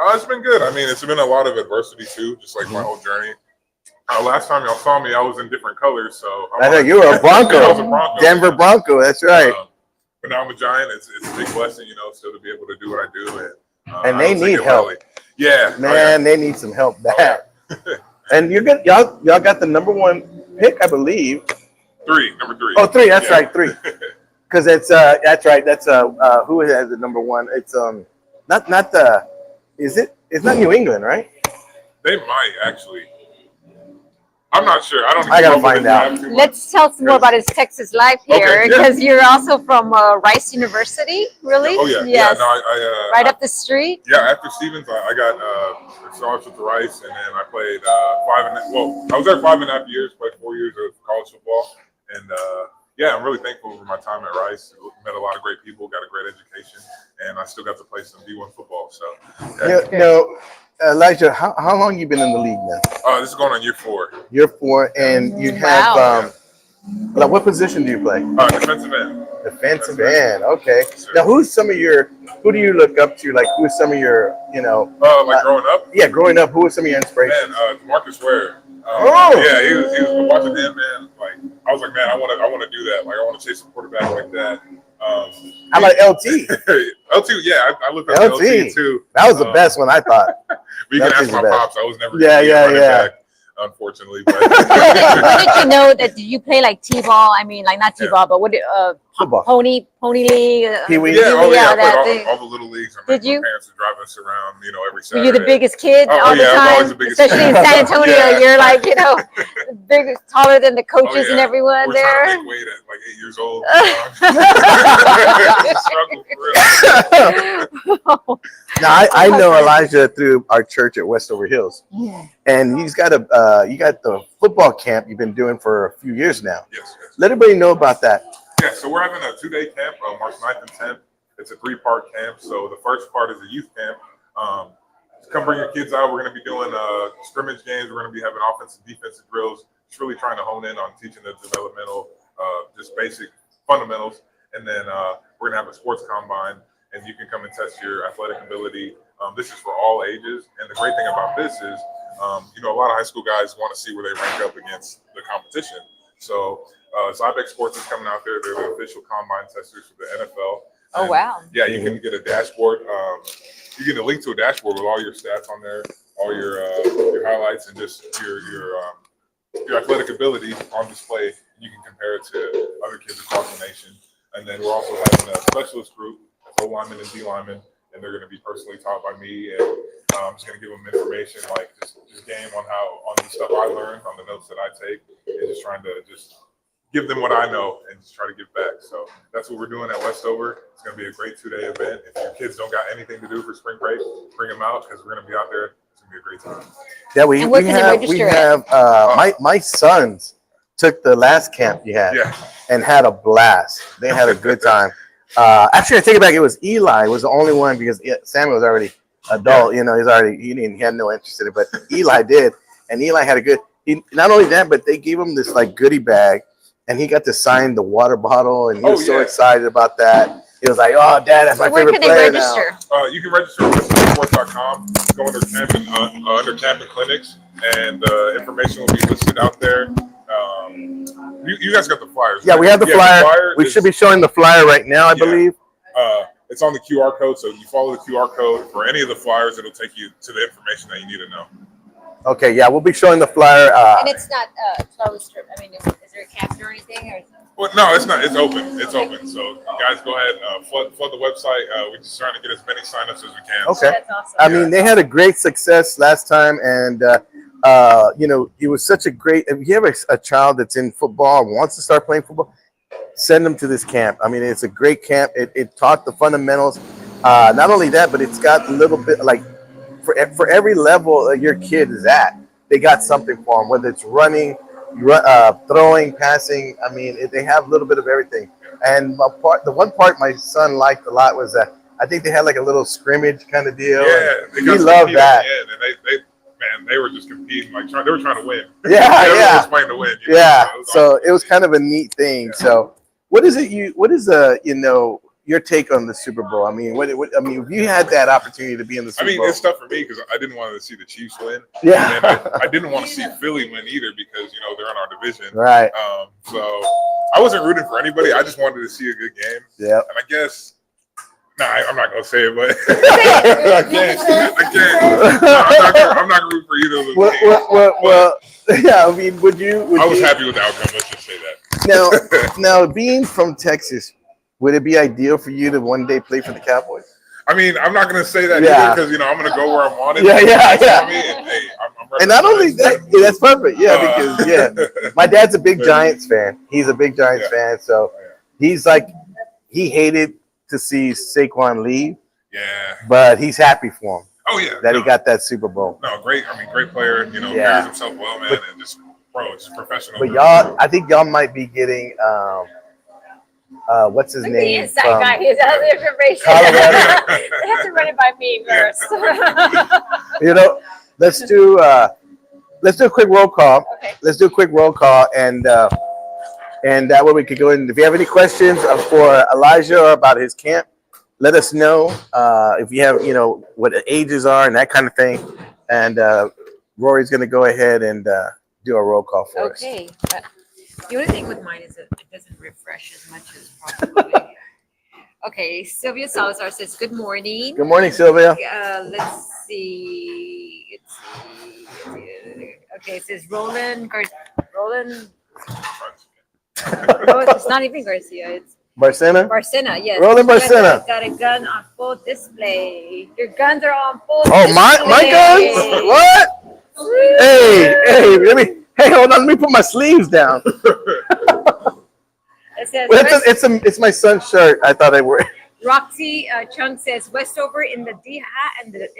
It's been good. I mean, it's been a lot of adversity, too, just like my whole journey. Last time y'all saw me, I was in different colors. So
I know you were a Bronco.
I was a Bronco.
Denver Bronco, that's right.
But now I'm a Giant. It's a big blessing, still to be able to do what I do.
And they need help.
Yeah.
Man, they need some help back. And you're good. Y'all got the number one pick, I believe.
Number three.
Oh, three. That's right, three. Because it's that's right. That's who has the number one? It's not the. Is it? It's not New England, right?
They might actually. I'm not sure. I don't.
I gotta find out.
Let's tell some more about his Texas life here,
Okay,
because you're also from Rice University, really?
Oh yeah.
Yes.
Yeah. No, I
Right up the street.
Yeah. After Stevens, I got a scholarship to Rice, and then I played I was there 5.5 years. Played 4 years of college football, and yeah, I'm really thankful for my time at Rice. Met a lot of great people, got a great education, and I still got to play some D1 football. So.
Yeah. Elijah, how long you been in the league now?
This is going on year 4.
Year 4, and you have what position do you play?
Defensive end.
Defensive end. Okay. Now, who do you look up to? Like, who are some of your,
like growing up?
Yeah, growing up. Who are some of your inspirations?
Man, Marcus Ware.
Oh.
Yeah, he was watching him, man. Like, I was like, man, I want to do that. Like, I want to chase a quarterback like that.
How about LT?
LT, yeah, I looked at LT too.
That was the best one, I thought.
But you can ask
LT's
my
the best.
pops. I was never
Yeah.
back. unfortunately. But
When did you know that? Did you play like T-ball? I mean, like not T-ball, but what?
Football.
Pony league.
Pee-wee.
yeah, I
that
played
thing.
all the little leagues. I
Did
mean,
you?
My parents would drive us around, every
Were
Saturday.
you the biggest kid all the
I was
time?
always the biggest
Especially in
kid.
San Antonio,
Yeah.
you're like, big, taller than the coaches and
Yeah.
everyone
We're
there.
trying to make weight at like 8 years old. Struggle for real.
Now I know Elijah through our church at Westover Hills, and you got the football camp you've been doing for a few years now.
Yes.
Let everybody know about that.
Yeah, so we're having a 2-day camp, March 9th and 10th. It's a 3-part camp. So the first part is a youth camp. Come bring your kids out. We're going to be doing scrimmage games. We're going to be having offensive, defensive drills. Just really trying to hone in on teaching the developmental, just basic fundamentals. And then we're going to have a sports combine, and you can come and test your athletic ability. This is for all ages. And the great thing about this is, a lot of high school guys want to see where they rank up against the competition. So Zybex Sports is coming out there. They're the official combine testers for the NFL.
Oh, wow.
Yeah, you can get a dashboard. You get a link to a dashboard with all your stats on there, all your highlights, and just your athletic ability on display. You can compare it to other kids across the nation. And then we're also having a specialist group, O linemen and D linemen, and they're going to be personally taught by me. And I'm just going to give them information, like just game on the stuff I learned, on the notes that I take, and just trying to just give them what I know and just try to give back. So that's what we're doing at Westover. It's going to be a great 2-day event. If your kids don't got anything to do for spring break, bring them out because we're going to be out there. It's going to be a great time.
Yeah, we have my sons took the last camp you had and had a blast. They had a good time. Actually, I take it back. It was Eli was the only one because Samuel was already adult. He had no interest in it, but Eli did, and Eli had a good. Not only that, but they gave him this like goodie bag. And he got to sign the water bottle, and he was so excited about that. He was like, "Oh, Dad, that's my favorite player now."
You can register at WestoverSports.com. Go under camp and clinics, and information will be listed out there. You guys got the flyers.
Yeah,
right?
we have the flyer. We should be showing the flyer right now, I believe.
It's on the QR code, so you follow the QR code for any of the flyers. It'll take you to the information that you need to know.
Okay, yeah, we'll be showing the flyer.
And it's not closed. I mean, is there a caption or anything? Or?
Well, no, it's not. It's open. It's open. So guys, go ahead, flood the website. We're just trying to get as many signups as we can.
Okay.
That's awesome.
I mean, they had a great success last time, and it was such a great. If you have a child that's in football and wants to start playing football, send them to this camp. I mean, it's a great camp. It taught the fundamentals. Not only that, but it's got a little bit like. For every level your kid is at, they got something for them, whether it's running, throwing, passing. I mean, they have a little bit of everything. And the one part my son liked a lot was that I think they had like a little scrimmage kind of deal.
Yeah,
he loved that.
Yeah, and they were just competing, like they were trying to win.
Yeah,
Everyone was playing to win.
So it was kind of a neat thing. Yeah. So what is your take on the Super Bowl? I mean, if you had that opportunity to be in the Super Bowl.
It's tough for me because I didn't want to see the Chiefs win.
Yeah.
And I didn't want to see Philly win either because, they're in our division.
Right.
So I wasn't rooting for anybody. I just wanted to see a good game.
Yeah.
And I guess, I'm not going to say it, but I can't. No, I'm not rooting for either of them.
Well, yeah, I mean, would you?
I was happy with the outcome. Let's just say that.
Now, being from Texas, would it be ideal for you to one day play for the Cowboys?
I mean, I'm not going to say that either because, I'm going to go where I'm wanted.
Yeah.
And, hey,
and not only that, that's perfect. Yeah, because, my dad's a big Giants fan. He's a big Giants fan. So he's like, he hated to see Saquon leave.
Yeah.
But he's happy for him.
Oh, yeah.
That he got that Super Bowl.
No, great player, carries himself well, man, and just, it's professional.
But I think y'all might be getting, what's his name?
The inside guy. He has other information. They have to run it by me first.
Let's do a quick roll call.
Okay.
Let's do a quick roll call, and that way we could go in. If you have any questions for Elijah or about his camp, let us know. If you have, what the ages are and that kind of thing. And Rory's going to go ahead and do a roll call for us.
Okay. The only thing with mine is that it doesn't refresh as much as probably. Okay, Sylvia Salazar says, good morning.
Good morning, Sylvia.
Let's see. Okay, it says Roland. No, it's not even Garcia. It's
Barcena?
Barcena, yes.
Roland
You guys
Barcena.
got a gun on full display. Your guns are on full
Oh,
display.
my guns? What? Hey, hold on. Let me put my sleeves down.
It says
It's my son's shirt. I thought I wore.
Roxy Chung says Westover in the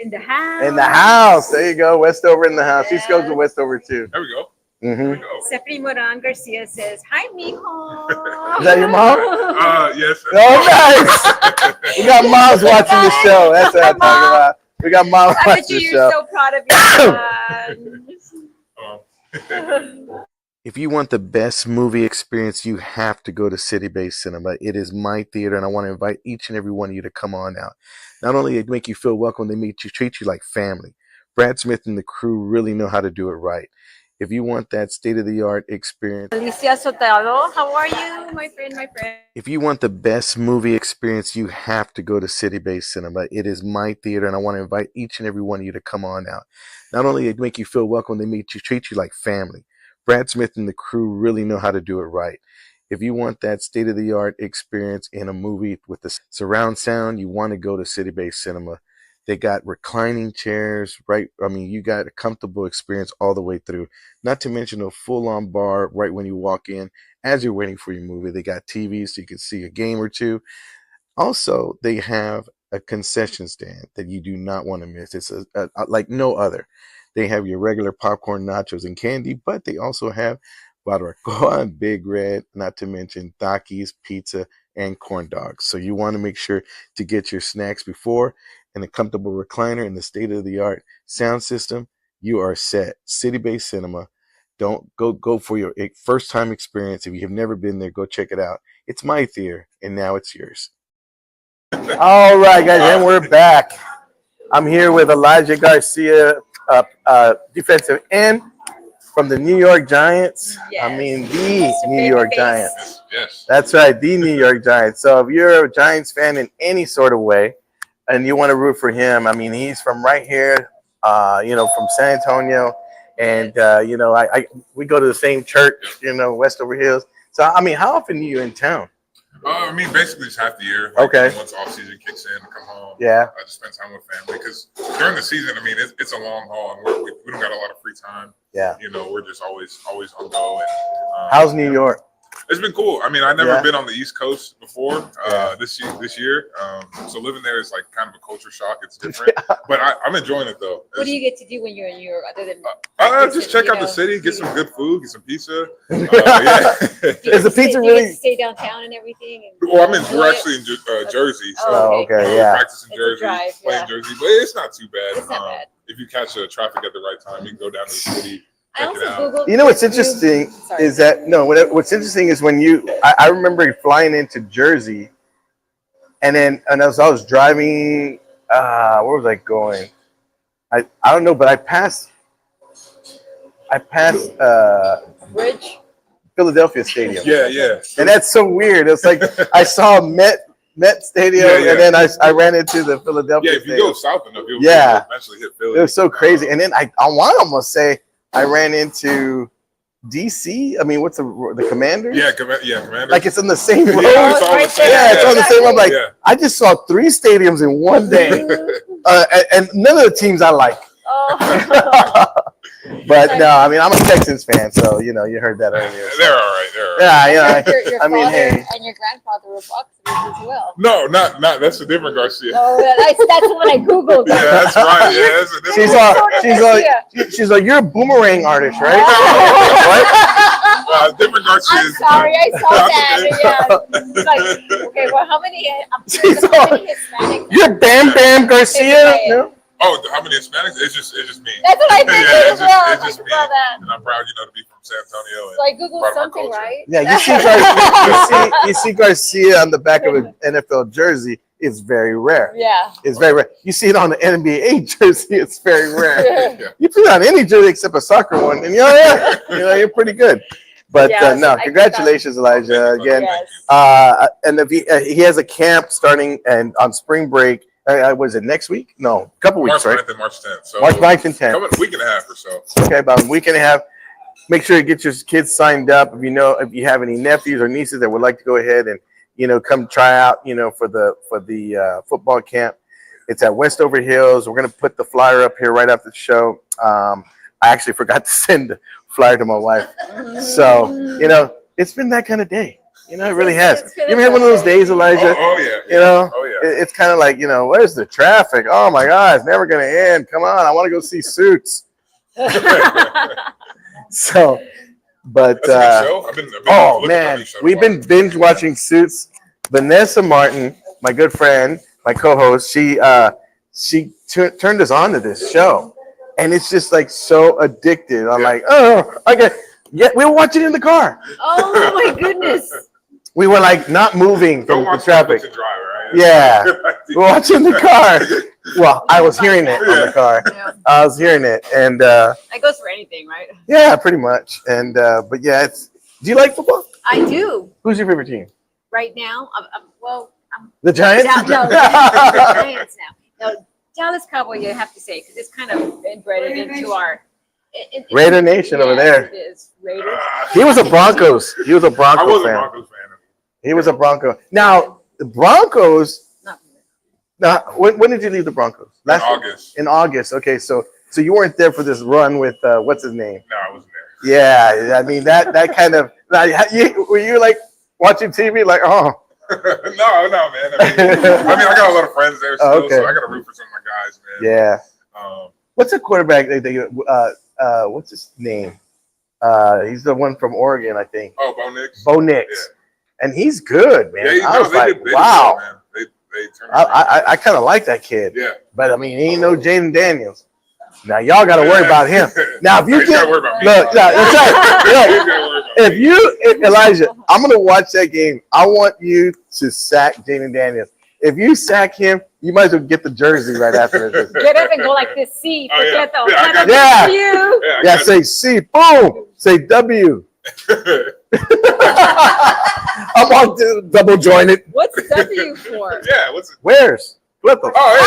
in the house.
In the house. There you go. Westover in the house. She goes to Westover too.
There we go.
Mm-hmm.
Stephanie Moran Garcia says, "Hi, mijo."
Is that your mom?
Yes.
Oh, nice. We got moms watching the show. That's what I'm talking about. We got moms
I bet
watching the
you're
show.
so proud of your son.
If you want the best movie experience, you have to go to City Base Cinema. It is my theater, and I want to invite each and every one of you to come on out. Not only they make you feel welcome, they treat you like family. Brad Smith and the crew really know how to do it right. If you want that state-of-the-art experience,
Alicia Sotelo, how are you, my friend,
if you want the best movie experience, you have to go to City Base Cinema. It is my theater, and I want to invite each and every one of you to come on out. Not only they make you feel welcome, they treat you like family. Brad Smith and the crew really know how to do it right. If you want that state-of-the-art experience in a movie with the surround sound, you want to go to City Base Cinema. They got reclining chairs, right? I mean, you got a comfortable experience all the way through. Not to mention a full-on bar right when you walk in as you're waiting for your movie. They got TVs so you can see a game or two. Also, they have a concession stand that you do not want to miss. It's like no other. They have your regular popcorn, nachos, and candy, but they also have barbacoa and Big Red, not to mention Takis, pizza, and corn dogs. So you want to make sure to get your snacks before, and a comfortable recliner and the state-of-the-art sound system. You are set. City Base Cinema. Don't go for your first-time experience. If you have never been there, go check it out. It's my theater, and now it's yours. All right, guys, and we're back. I'm here with Elijah Garcia, defensive end from the New York Giants.
Yes.
I mean, the New York Giants.
Yes.
That's right, the New York Giants. So if you're a Giants fan in any sort of way, and you want to root for him, I mean, he's from right here, from San Antonio, and we go to the same church, Westover Hills. So I mean, how often are you in town?
I mean, basically it's half the year.
Okay.
Once off season kicks in, I come home.
Yeah.
I just spend time with family because during the season, I mean, it's a long haul, and we don't got a lot of free time.
Yeah.
We're just always on go. And
how's New York?
It's been cool. I mean, I've never been on the East Coast before this year. So living there is like kind of a culture shock. It's different, but I'm enjoying it though.
What do you get to do when you're in New York other than
just check out the city, get some good food, get some pizza.
Is the pizza
you
really?
get to stay downtown and everything? And
Well, we're actually in Jersey, so
Oh,
okay, yeah.
practice in
It's a
Jersey,
drive,
play
yeah.
in Jersey, but it's not too bad.
It's not bad.
If you catch traffic at the right time, you can go down to the city.
I
Check it
also
out.
Googled.
You know what's interesting
Sorry.
is that what's interesting is when I remember flying into Jersey, and as I was driving, where was I going? I don't know, but I passed
Bridge.
Philadelphia Stadium.
Yeah.
And that's so weird. It's like I saw Met Stadium,
Yeah.
and then I ran into the Philadelphia
Yeah, if you
Stadium.
go south enough, you'll eventually hit Philly.
It was so crazy. And then I want to almost say I ran into DC. I mean, what's the Commanders?
Yeah, Commander.
Like it's on the same road.
Yeah, it's all
right
the same.
there.
Yeah, it's on the same road. I'm like,
Yeah.
I just saw 3 stadiums in one day, and none of the teams I like.
Oh.
But no, I mean, I'm a Texans fan, so you heard that earlier. So.
They're all right.
Yeah.
Your
I mean,
father
hey.
and your grandfather were boxers as well.
No, not that's a different Garcia.
Oh, that's the one I googled.
Yeah, that's right. Yeah, that's a different.
She's like, you're a boomerang artist, right? What?
Different Garcia.
I'm sorry, I saw that. Yeah. It's like, okay, well, how many Hispanics?
You're Bam Bam Garcia. No?
Oh, how many Hispanics? It's just me.
That's what I think
Yeah,
as well.
it's just me.
I saw that.
And I'm proud, to be from San Antonio. And
So I googled
part of my
something,
culture.
right?
Yeah, you see Garcia on the back of an NFL jersey. It's very rare.
Yeah.
It's very rare. You see it on the NBA jersey. It's very rare.
Yeah.
You put it on any jersey except a soccer one, and you're pretty good. But
Yeah,
no,
I
congratulations, Elijah, again.
Yes.
And if he has a camp starting and on spring break Was it next week? No, a couple weeks,
March
right?
9th and March 10th. So
March 9th and 10th.
Coming a week and a half or so.
Okay, about a week and a half. Make sure you get your kids signed up. If you have any nephews or nieces that would like to go ahead and come try out for the football camp. It's at Westover Hills. We're gonna put the flyer up here right after the show. I actually forgot to send the flyer to my wife, so it's been that kind of day. It really has. You ever had one of those days, Elijah?
Oh yeah. Oh yeah.
It's kind of like where's the traffic? Oh my God, it's never gonna end. Come on, I want to go see Suits. So, but
That's a good show. I've been
oh
looking at
man,
these shows
we've been binge watching Suits. Vanessa Martin, my good friend, my co-host, she turned us on to this show, and it's just like so addictive. I'm like, oh, okay, yeah. We were watching in the car.
Oh my goodness.
We were like not moving from
Don't
the
watch
traffic.
Netflix and drive, right?
Yeah, we were watching the car. Well, I was hearing it on the car.
Yeah.
I was hearing it, and
That goes for anything, right?
yeah, pretty much. And but yeah, do you like football?
I do.
Who's your favorite team?
Right now, I'm
The Giants?
no, the Giants now. No, Dallas Cowboy, you have to say, because it's kind of embedded into our
Raider Nation over there.
It is Raiders.
He was a Broncos. He was a
I
Broncos
was a
fan.
Broncos fan.
He was a Bronco. Now the Broncos.
Not
Now, when did you leave the Broncos?
In August.
In August. Okay, so you weren't there for this run with what's his name?
No, I wasn't there.
Yeah, I mean that kind of. Now, were you like watching TV like
no, man. I mean, I got a lot of friends there still,
Okay.
so I got to root for some of my guys, man.
Yeah. What's the quarterback? What's his name? He's the one from Oregon, I think.
Oh, Bo Nix.
Bo Nix.
Yeah.
And he's good, man.
Yeah,
I was like,
they did
wow.
well, man. They turned out
I kind of like that kid.
yeah.
But I mean, he ain't no Jaden Daniels. Now y'all got to worry about him. Now if you
You gotta worry about me.
look, that's right.
You
Look,
gotta worry about me.
Elijah, I'm gonna watch that game. I want you to sack Jaden Daniels. If you sack him, you might as well get the jersey right after this.
Get up and go like this. See,
Oh, yeah.
Cleto.
Yeah, I got
Yeah.
You.
Yeah, I
Yeah,
got
say C, boom. Say W. I'm on double jointed.
What's W for?
yeah, what's it?
Where's? Cleto.
Oh, yeah.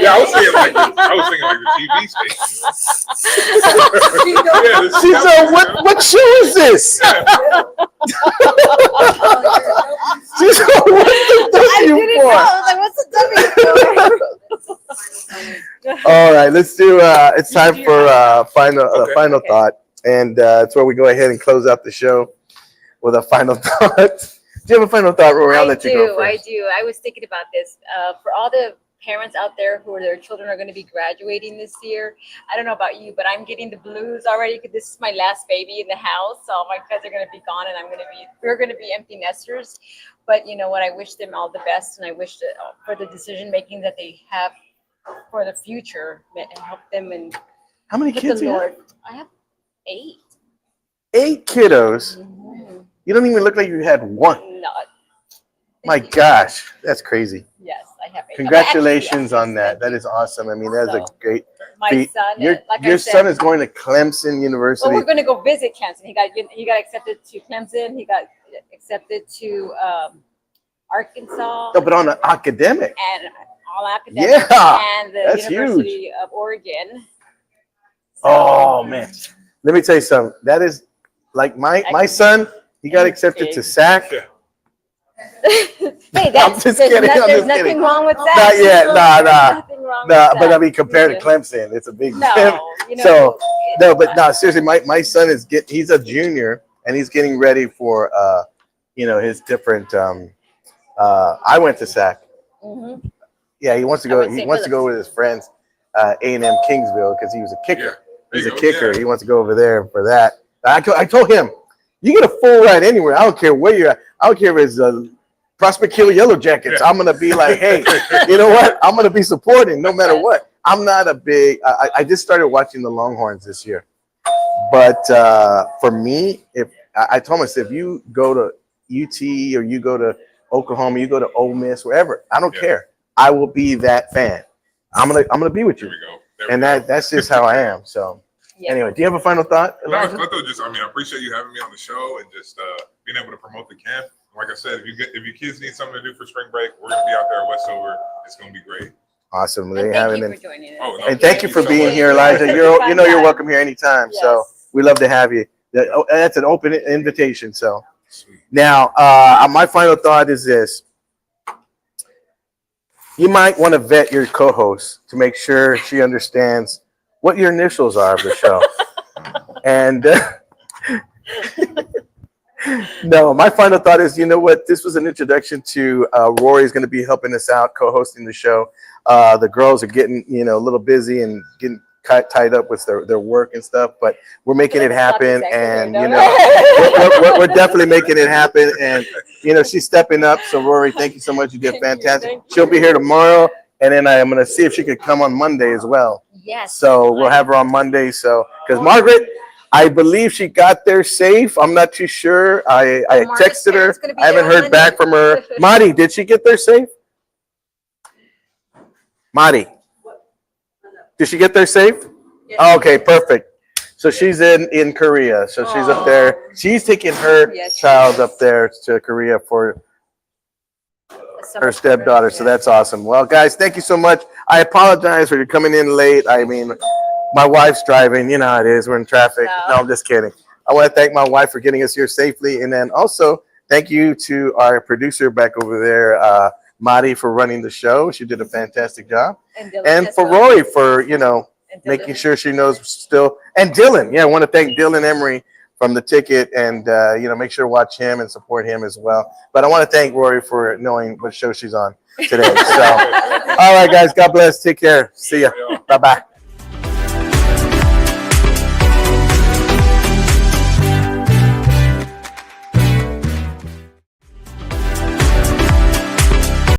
Yeah, I was thinking like the TV station. Yeah, this
She said, what show is this? She said, what's the
I
W
didn't know.
for?
I was like, what's the W for?
All right, let's do. It's time for final
Okay.
thought, and it's where we go ahead and close out the show with a final thought. Do you have a final thought, Rory? I'll let you go
I
first.
do. I was thinking about this. For all the parents out there who their children are going to be graduating this year, I don't know about you, but I'm getting the blues already because this is my last baby in the house. So all my kids are going to be gone, and we're going to be empty nesters. But you know what? I wish them all the best, and I wish for the decision making that they have for the future and help them and
How many
with
kids
the
you have?
Lord. I have 8.
8 kiddos.
Mhm.
You don't even look like you had one.
Not.
My gosh, that's crazy.
Yes, I have 8.
Congratulations on that. That is awesome. I mean, that is a great
My
feat.
son,
Your
like I
your
said,
son is going to Clemson University.
well, we're going to go visit Clemson. He got accepted to Clemson. He got accepted to Arkansas.
No, but on an academic.
And all academic.
Yeah,
And the
that's
University of Oregon.
Oh man, let me tell you something. That is like my son. He got accepted to SAC.
Yeah.
Hey,
I'm just kidding, I'm
there's
just
nothing
kidding.
wrong with
Not
that.
yet, nah.
Nothing wrong
No,
with
but I
that.
mean, compared to Clemson, it's a big
No,
difference.
you know.
So no, but no, seriously, my son he's a junior and he's getting ready for his different. I went to SAC.
Mhm.
Yeah, he wants to
I
go.
went
He
St.
wants to go
Philip's.
with his friends, A&M Kingsville, because he was a kicker.
Yeah. There
He's
you
a
go.
kicker.
Yeah.
He wants to go over there for that. I told him, you get a full ride anywhere. I don't care where you're at. I don't care if it's Prospect Hill Yellow Jackets.
Yeah.
I'm gonna be like, hey, you know what? I'm gonna be supporting no matter what. I'm not a big. I just started watching the Longhorns this year, but for me, if I told myself, if you go to UT or you go to Oklahoma, you go to Ole Miss, wherever, I don't care. I will be that fan. I'm gonna be with
There
you,
we go. There we
and
go.
that's just how I am. So
Yeah.
anyway, do you have a final thought,
No,
Elijah?
Cleto, I appreciate you having me on the show and just being able to promote the camp. like I said, if your kids need something to do for spring break, we're gonna be out there at Westover. It's gonna be great.
Awesome.
And thank you for joining us.
Oh, no,
And thank you for
so
being
much.
here, Elijah.
Yes.
You're welcome here anytime. So
Yes.
we love to have you. That's an open invitation. So
Sweet.
now, my final thought is this: you might want to vet your co-host to make sure she understands what your initials are of the show. And no, my final thought is, you know what? This was an introduction to Rory's going to be helping us out, co-hosting the show. The girls are getting, a little busy and getting tied up with their work and stuff, but we're making it happen. And, we're definitely making it happen. And, she's stepping up. So, Rory, thank you so much. You did fantastic. She'll be here tomorrow. And then I'm going to see if she could come on Monday as well.
Yes.
So we'll have her on Monday. So, because Margaret, I believe she got there safe. I'm not too sure. I texted her. I haven't heard back from her. Madi, did she get there safe? Madi, did she get there safe? Oh, okay, perfect. So she's in Korea. So she's up there. She's taking her child up there to Korea for her stepdaughter. So that's awesome. Well, guys, thank you so much. I apologize for coming in late. I mean, my wife's driving. You know how it is. We're in traffic. No, I'm just kidding. I want to thank my wife for getting us here safely. And then also thank you to our producer back over there, Madi, for running the show. She did a fantastic job. And for Rory for, making sure she knows still. And Dillon. Yeah, I want to thank Dillon Emery from The Ticket, and make sure to watch him and support him as well. But I want to thank Rory for knowing what show she's on today. So, all right, guys, God bless. Take care. See ya. Bye-bye.